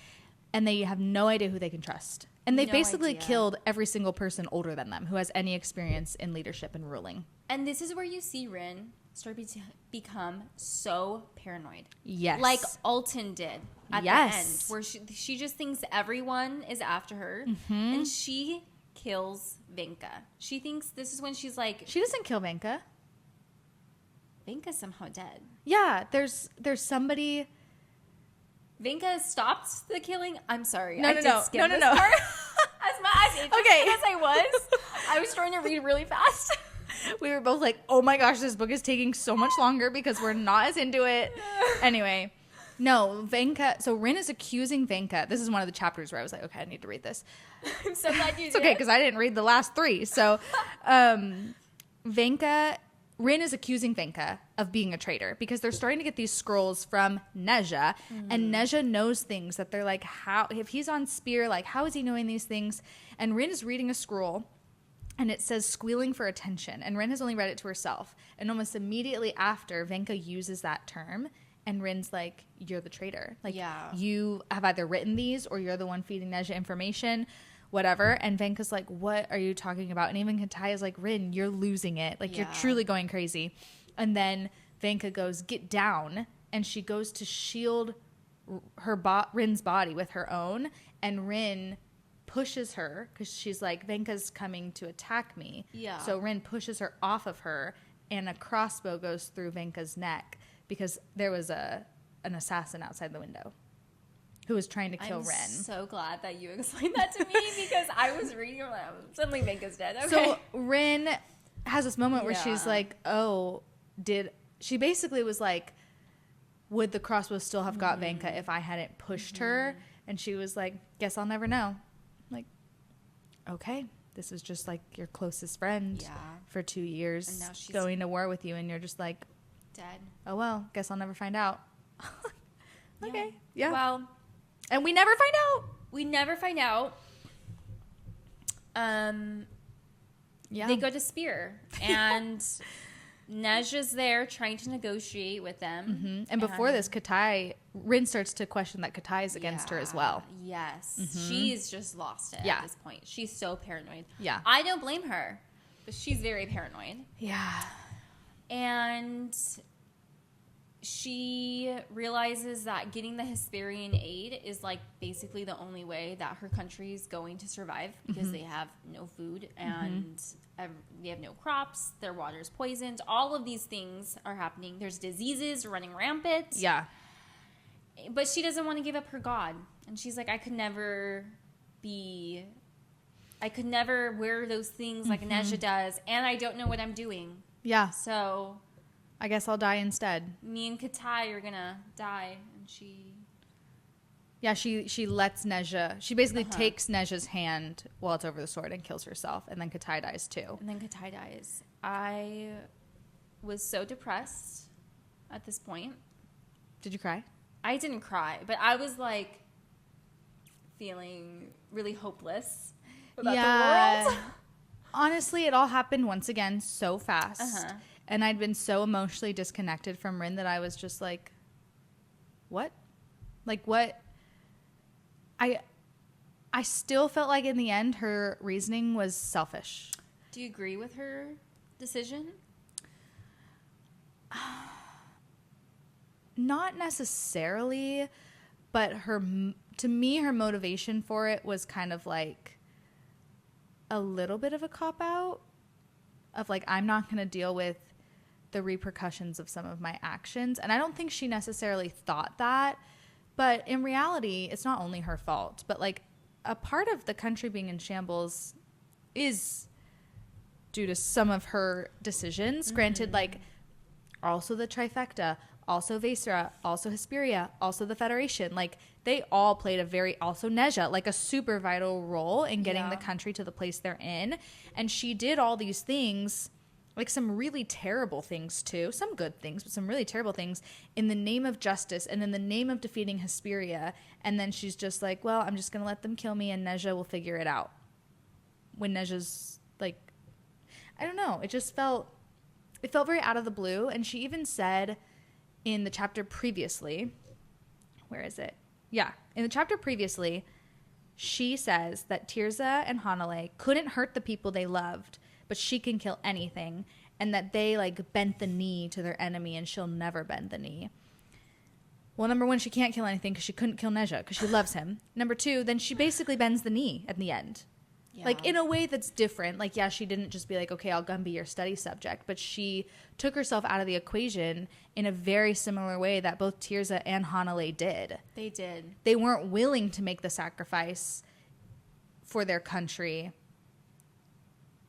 and they have no idea who they can trust. And they basically killed every single person older than them who has any experience in leadership and ruling. And this is where you see Rin start to become so paranoid. Yes. Like Alton did at the end, where she just thinks everyone is after her, and she kills Venka. She thinks this is when she's like... She doesn't kill Venka. Venka's somehow dead. Yeah, there's somebody... Venka stopped the killing? I'm sorry. No. As impatient as I was trying to read really fast. We were both like, oh my gosh, this book is taking so much longer because we're not as into it. Anyway... No, Venka. So Rin is accusing Venka. This is one of the chapters where I was like, okay, I need to read this. I'm so glad you did. It's okay because I didn't read the last 3. So Rin is accusing Venka of being a traitor because they're starting to get these scrolls from Neja, and Neja knows things that they're like, how, if he's on Spear, like, how is he knowing these things? And Rin is reading a scroll, and it says squealing for attention, and Rin has only read it to herself. And almost immediately after, Venka uses that term. And Rin's like, you're the traitor. Like, you have either written these or you're the one feeding Neja information, whatever. And Venka's like, what are you talking about? And even Katai is like, Rin, you're losing it. Like, you're truly going crazy. And then Venka goes, get down. And she goes to shield Rin's body with her own. And Rin pushes her because she's like, Venka's coming to attack me. Yeah. So Rin pushes her off of her. And a crossbow goes through Venka's neck. Because there was an assassin outside the window who was trying to kill Rin. I'm so glad that you explained that to me because I was reading and suddenly Venka's dead. Okay. So Rin has this moment where she's like, she basically was like, would the crossbow still have got Venka if I hadn't pushed her? And she was like, guess I'll never know. Like, okay, this is just like your closest friend for 2 years and now she's going to war with you and you're just like, dead. Oh, well, guess I'll never find out. Okay. Yeah. Well, and we never find out. They go to Spear and Neja's there trying to negotiate with them. And before this, Rin starts to question that Katai is against her as well. Yes. She's just lost it at this point. She's so paranoid. Yeah. I don't blame her, but she's very paranoid. Yeah. And she realizes that getting the Hesperian aid is like basically the only way that her country is going to survive because they have no food and they have no crops. Their water is poisoned. All of these things are happening. There's diseases running rampant. Yeah. But she doesn't want to give up her god. And she's like, I could never wear those things like Neja does. And I don't know what I'm doing. Yeah. So I guess I'll die instead. Me and Katai are going to die. And she Yeah, she lets Nezha... She basically takes Nezha's hand while it's over the sword and kills herself. And then Katai dies, too. And then Katai dies. I was so depressed at this point. Did you cry? I didn't cry, but I was, like, feeling really hopeless about the world. Honestly, it all happened once again so fast. And I'd been so emotionally disconnected from Rin that I was just like, what? Like, what? I still felt like in the end her reasoning was selfish. Do you agree with her decision? Not necessarily, but to me, her motivation for it was kind of like a little bit of a cop-out of like, I'm not going to deal with the repercussions of some of my actions. And I don't think she necessarily thought that, but in reality, it's not only her fault, but like a part of the country being in shambles is due to some of her decisions. Granted, like also the trifecta, also Vaestra, also Hesperia, also the Federation. Like they all played also Nezha, like a super vital role in getting the country to the place they're in. And she did all these things, like some really terrible things too, some good things, but some really terrible things in the name of justice and in the name of defeating Hesperia. And then she's just like, well, I'm just going to let them kill me and Nezha will figure it out. When Nezha's like, I don't know, it felt very out of the blue. And she even said in the chapter previously, where is it? Yeah, in the chapter previously, she says that Tirza and Hanalei couldn't hurt the people they loved, but she can kill anything, and that they like bent the knee to their enemy and she'll never bend the knee. Well, number one, she can't kill anything because she couldn't kill Nezha because she loves him. Number two, then she basically bends the knee at the end. Yeah. Like in a way that's different. Like, yeah, she didn't just be like, okay, I'll be your study subject, but she took herself out of the equation in a very similar way that both Tirza and Hanalei did. They did. They weren't willing to make the sacrifice for their country.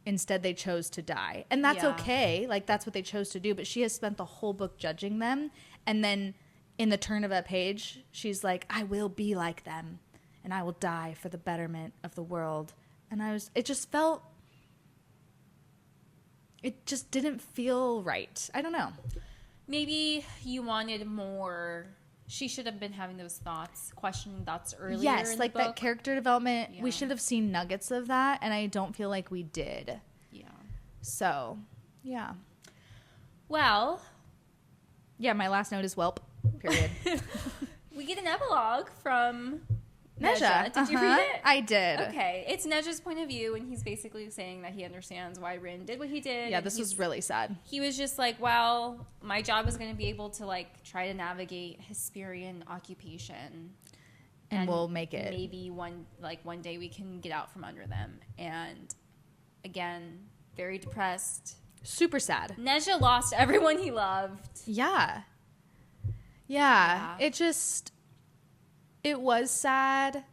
Instead, they chose to die. And that's okay. Like, that's what they chose to do. But she has spent the whole book judging them. And then in the turn of a page, she's like, I will be like them. And I will die for the betterment of the world. And it just didn't feel right. I don't know. Maybe you wanted more. She should have been having those thoughts, questioning thoughts earlier. Yes, in like the book. that character development. Yeah. We should have seen nuggets of that, and I don't feel like we did. Yeah. So, yeah. Well. Yeah, my last note is whelp, period. We get an epilogue from Nezha. Did you read it? I did. Okay. It's Nezha's point of view, and he's basically saying that he understands why Rin did what he did. Yeah, this was really sad. He was just like, well, my job is going to be able to, like, try to navigate Hesperian occupation. And we'll make it. Maybe one day we can get out from under them. And, again, very depressed. Super sad. Nezha lost everyone he loved. Yeah. It was sad,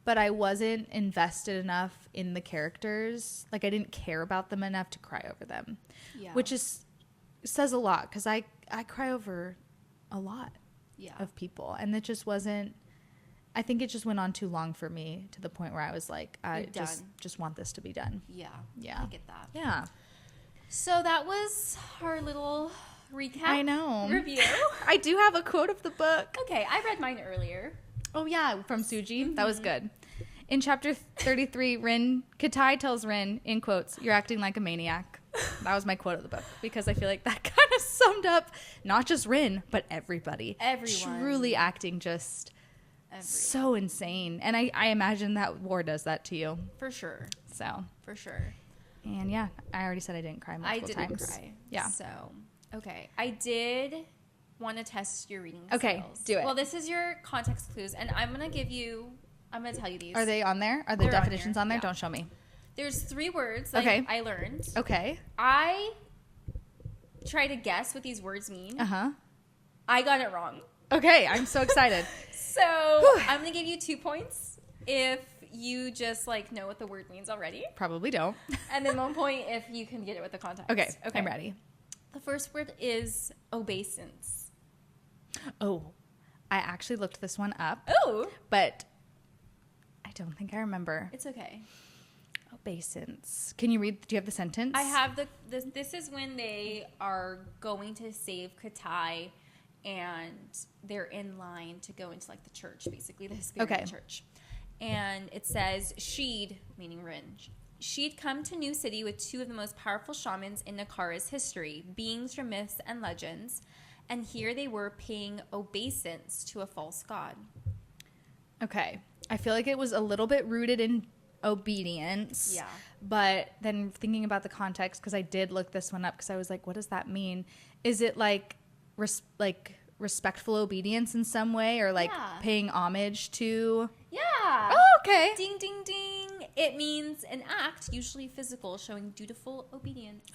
but I wasn't invested enough in the characters. Like, I didn't care about them enough to cry over them. Yeah. Which says a lot, because I cry over a lot of people. And it just wasn't... I think it just went on too long for me to the point where I was like, I just want this to be done. Yeah. Yeah. I get that. Yeah. So that was our little recap. I know. Review. I do have a quote of the book. Okay, I read mine earlier. Oh, yeah, from Suji. Mm-hmm. That was good. In chapter 33, Katai tells Rin, in quotes, "You're acting like a maniac." That was my quote of the book, because I feel like that kind of summed up not just Rin, but everybody. Everyone. Truly acting just so insane. And I imagine that war does that to you. For sure. So. For sure. And yeah, I already said I didn't cry multiple times. I didn't cry. Yeah. So, okay. I did want to test your reading skills. Okay, do it. Well, this is your context clues, and I'm going to tell you these. Are they on there? Are the definitions on there? Yeah. Don't show me. There's 3 words that I learned. Okay. I try to guess what these words mean. Uh-huh. I got it wrong. Okay, I'm so excited. So, I'm going to give you 2 points if you just, like, know what the word means already. Probably don't. And then 1 point if you can get it with the context. Okay, I'm ready. The first word is obeisance. Oh, I actually looked this one up. Oh. But I don't think I remember. It's okay. Obeisance. Can you read? Do you have the sentence? I have this is when they are going to save Katai, and they're in line to go into like the church, basically the Hesperian church. And it says, She'd, meaning Rin, she'd come to New City with two of the most powerful shamans in Nakara's history, beings from myths and legends, and here they were paying obeisance to a false god. Okay. I feel like it was a little bit rooted in obedience. Yeah. But then thinking about the context, because I did look this one up, because I was like, what does that mean? Is it like respectful obedience in some way, or like paying homage to? Yeah. Oh, okay. Ding, ding, ding. It means an act, usually physical, showing dutiful obedience.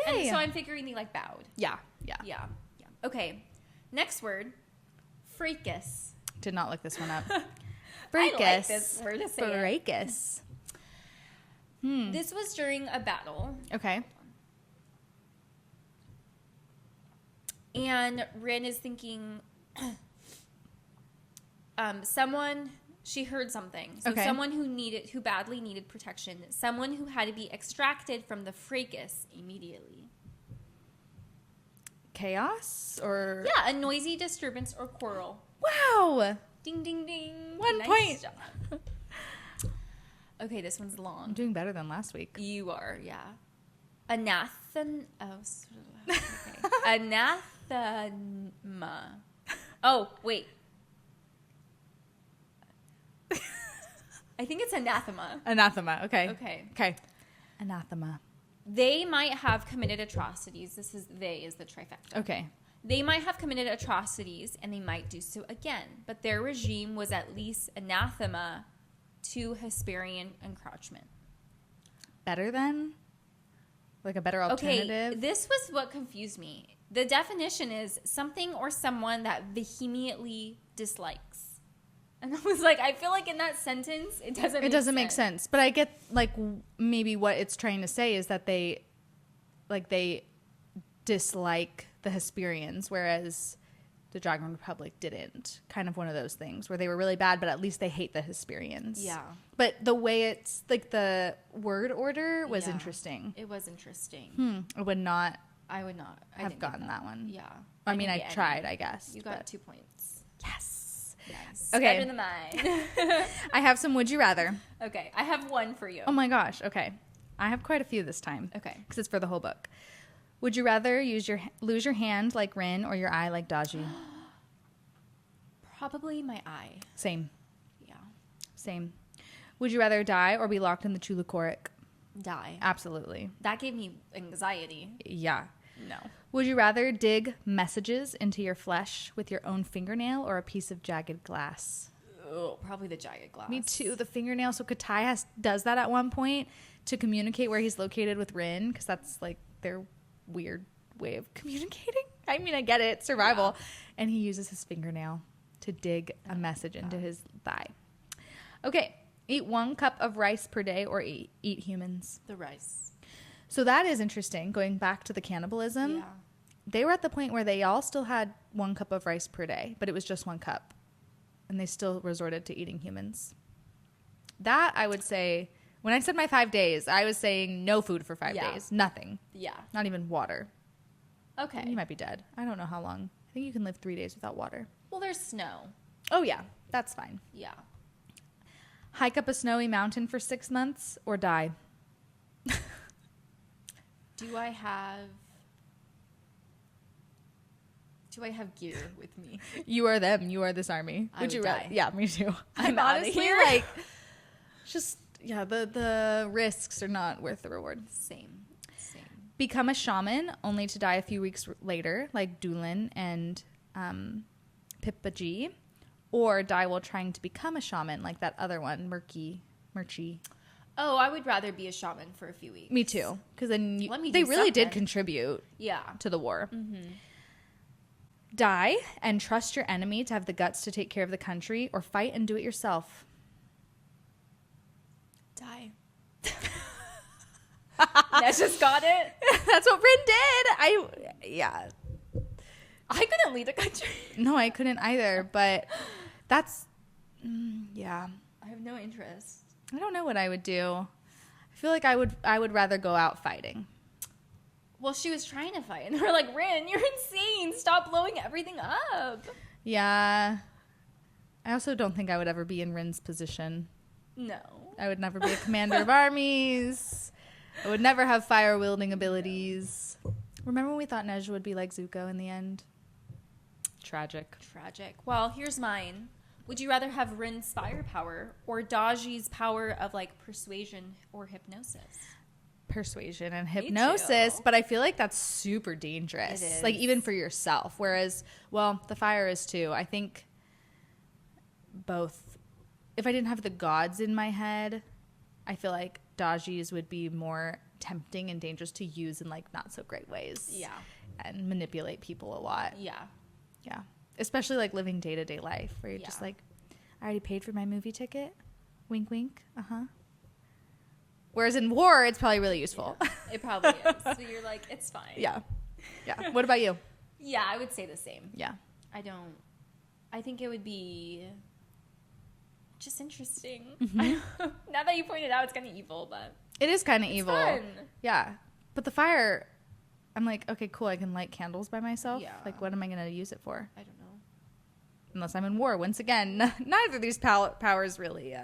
Yay. And so I'm figuring they like bowed. Yeah. Okay. Next word, fracas. Did not look this one up. Fracas. I like this word to say. Fracas. This was during a battle. Okay. And Rin is thinking, she heard something. So someone who badly needed protection. Someone who had to be extracted from the fracas immediately. Chaos or? Yeah, a noisy disturbance or quarrel. Wow. Ding, ding, ding. 1 nice point. Job. Okay, this one's long. I'm doing better than last week. You are, yeah. Anathema. Oh, wait. I think it's anathema. Anathema. Okay. Okay. Anathema. They might have committed atrocities. They is the trifecta. Okay. They might have committed atrocities, and they might do so again. But their regime was at least anathema to Hesperian encroachment. Better than? Like a better alternative? Okay, this was what confused me. The definition is something or someone that vehemently dislikes. And I was like, I feel like in that sentence, it doesn't make sense. But I get, like, maybe what it's trying to say is that they dislike the Hesperians, whereas the Dragon Republic didn't. Kind of one of those things where they were really bad, but at least they hate the Hesperians. Yeah. But the way it's, like, the word order was interesting. It was interesting. I would not have gotten that one. Yeah. I mean, I tried, I guess. You got 2 points. Yes. Nice. Okay. Better than mine. I have some would you rather. Okay. I have one for you. Oh my gosh. Okay. I have quite a few this time. Okay. Because it's for the whole book. Would you rather lose your hand like Rin or your eye like Daji? Probably my eye. Same. Yeah. Same. Would you rather die or be locked in the Chulukoric? Die. Absolutely. That gave me anxiety. Yeah. No. Would you rather dig messages into your flesh with your own fingernail or a piece of jagged glass? Oh, probably the jagged glass. Me too. The fingernail. So Katai does that at one point to communicate where he's located with Rin, because that's like their weird way of communicating. I mean, I get it. Survival. Yeah. And he uses his fingernail to dig a message into his thigh. Okay. Eat 1 cup of rice per day or eat humans. The rice. So that is interesting. Going back to the cannibalism. Yeah. They were at the point where they all still had 1 cup of rice per day, but it was just 1 cup. And they still resorted to eating humans. That, I would say, when I said my 5 days, I was saying no food for 5 days. Nothing. Yeah. Not even water. Okay. You might be dead. I don't know how long. I think you can live 3 days without water. Well, there's snow. Oh, yeah. That's fine. Yeah. Hike up a snowy mountain for 6 months or die? Do I have gear with me? You are them. You are this army. Would you rather? Yeah, me too. I'm honestly like, just, yeah, the risks are not worth the reward. Same. Become a shaman only to die a few weeks later, like Doolin and Pippa G, or die while trying to become a shaman, like that other one, Murchie. Oh, I would rather be a shaman for a few weeks. Me too, because then they really did contribute to the war. Mm-hmm. Die and trust your enemy to have the guts to take care of the country, or fight and do it yourself. Die. That's just got it. That's what Bryn did. I couldn't lead a country. No, I couldn't either, but that's, yeah. I have no interest. I don't know what I would do. I feel like I would rather go out fighting. Well, she was trying to fight, and they were like, Rin, you're insane. Stop blowing everything up. Yeah. I also don't think I would ever be in Rin's position. No. I would never be a commander of armies. I would never have fire-wielding abilities. Remember when we thought Nej would be like Zuko in the end? Tragic. Well, here's mine. Would you rather have Rin's fire power or Daji's power of, like, persuasion or hypnosis? Persuasion and hypnosis, but I feel like that's super dangerous. It is. Like, even for yourself. Whereas, well, the fire is too. I think both. If I didn't have the gods in my head, I feel like Daji's would be more tempting and dangerous to use in, like, not so great ways. Yeah. And manipulate people a lot. Yeah. Yeah. Especially, like, living day-to-day life where you're just like, I already paid for my movie ticket. Wink, wink. Uh-huh. Whereas in war, it's probably really useful. Yeah, it probably is. So you're like, it's fine. Yeah. Yeah. What about you? Yeah, I would say the same. Yeah. I think it would be just interesting. Mm-hmm. Now that you pointed out, it's kind of evil, but it is kind of evil. Fun. Yeah. But the fire, I'm like, okay, cool. I can light candles by myself. Yeah. Like, what am I going to use it for? I don't know. Unless I'm in war. Once again, neither of these powers really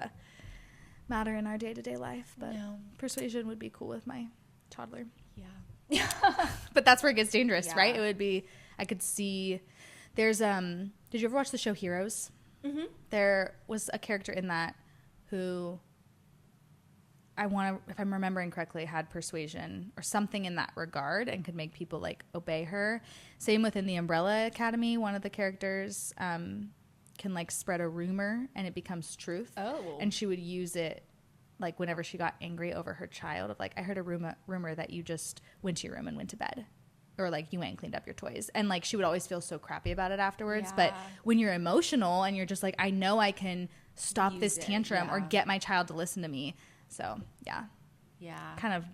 matter in our day-to-day life. But no. Persuasion would be cool with my toddler. Yeah. But that's where it gets dangerous, Yeah. right? It would be, I could see, there's, did you ever watch the show Heroes? Mm-hmm. There was a character in that who, if I'm remembering correctly, had persuasion or something in that regard and could make people, like, obey her. Same within the Umbrella Academy. One of the characters can, like, spread a rumor and it becomes truth. Oh. And she would use it, like, whenever she got angry over her child, of like, I heard a rumor that you just went to your room and went to bed. Or, like, you went and cleaned up your toys. And, like, she would always feel so crappy about it afterwards. Yeah. But when you're emotional and you're just like, I know I can stop Use this it, tantrum or yeah. get my child to listen to me. So, yeah. Yeah. Kind of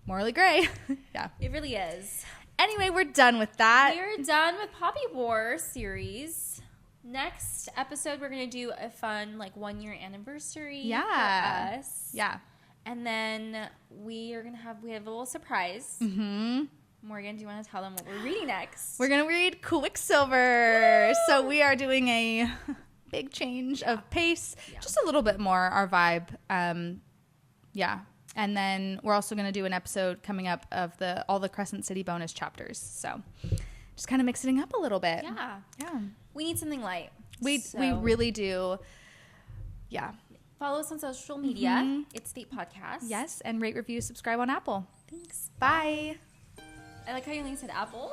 morally gray. Yeah. It really is. Anyway, we're done with that. We're done with Poppy War series. Next episode, we're going to do a fun, like, 1-year anniversary for us. Yeah. And then we have a little surprise. Mm-hmm. Morgan, do you want to tell them what we're reading next? We're going to read Quicksilver. Woo! So we are doing a big change of pace. Yeah. Just a little bit more our vibe. Yeah. And then we're also going to do an episode coming up of all the Crescent City bonus chapters. So just kind of mixing it up a little bit. Yeah. Yeah. We need something light. We really do. Yeah. Follow us on social media. Mm-hmm. It's State Podcast. Yes. And rate, review, subscribe on Apple. Thanks. Bye. I like how you only said Apple.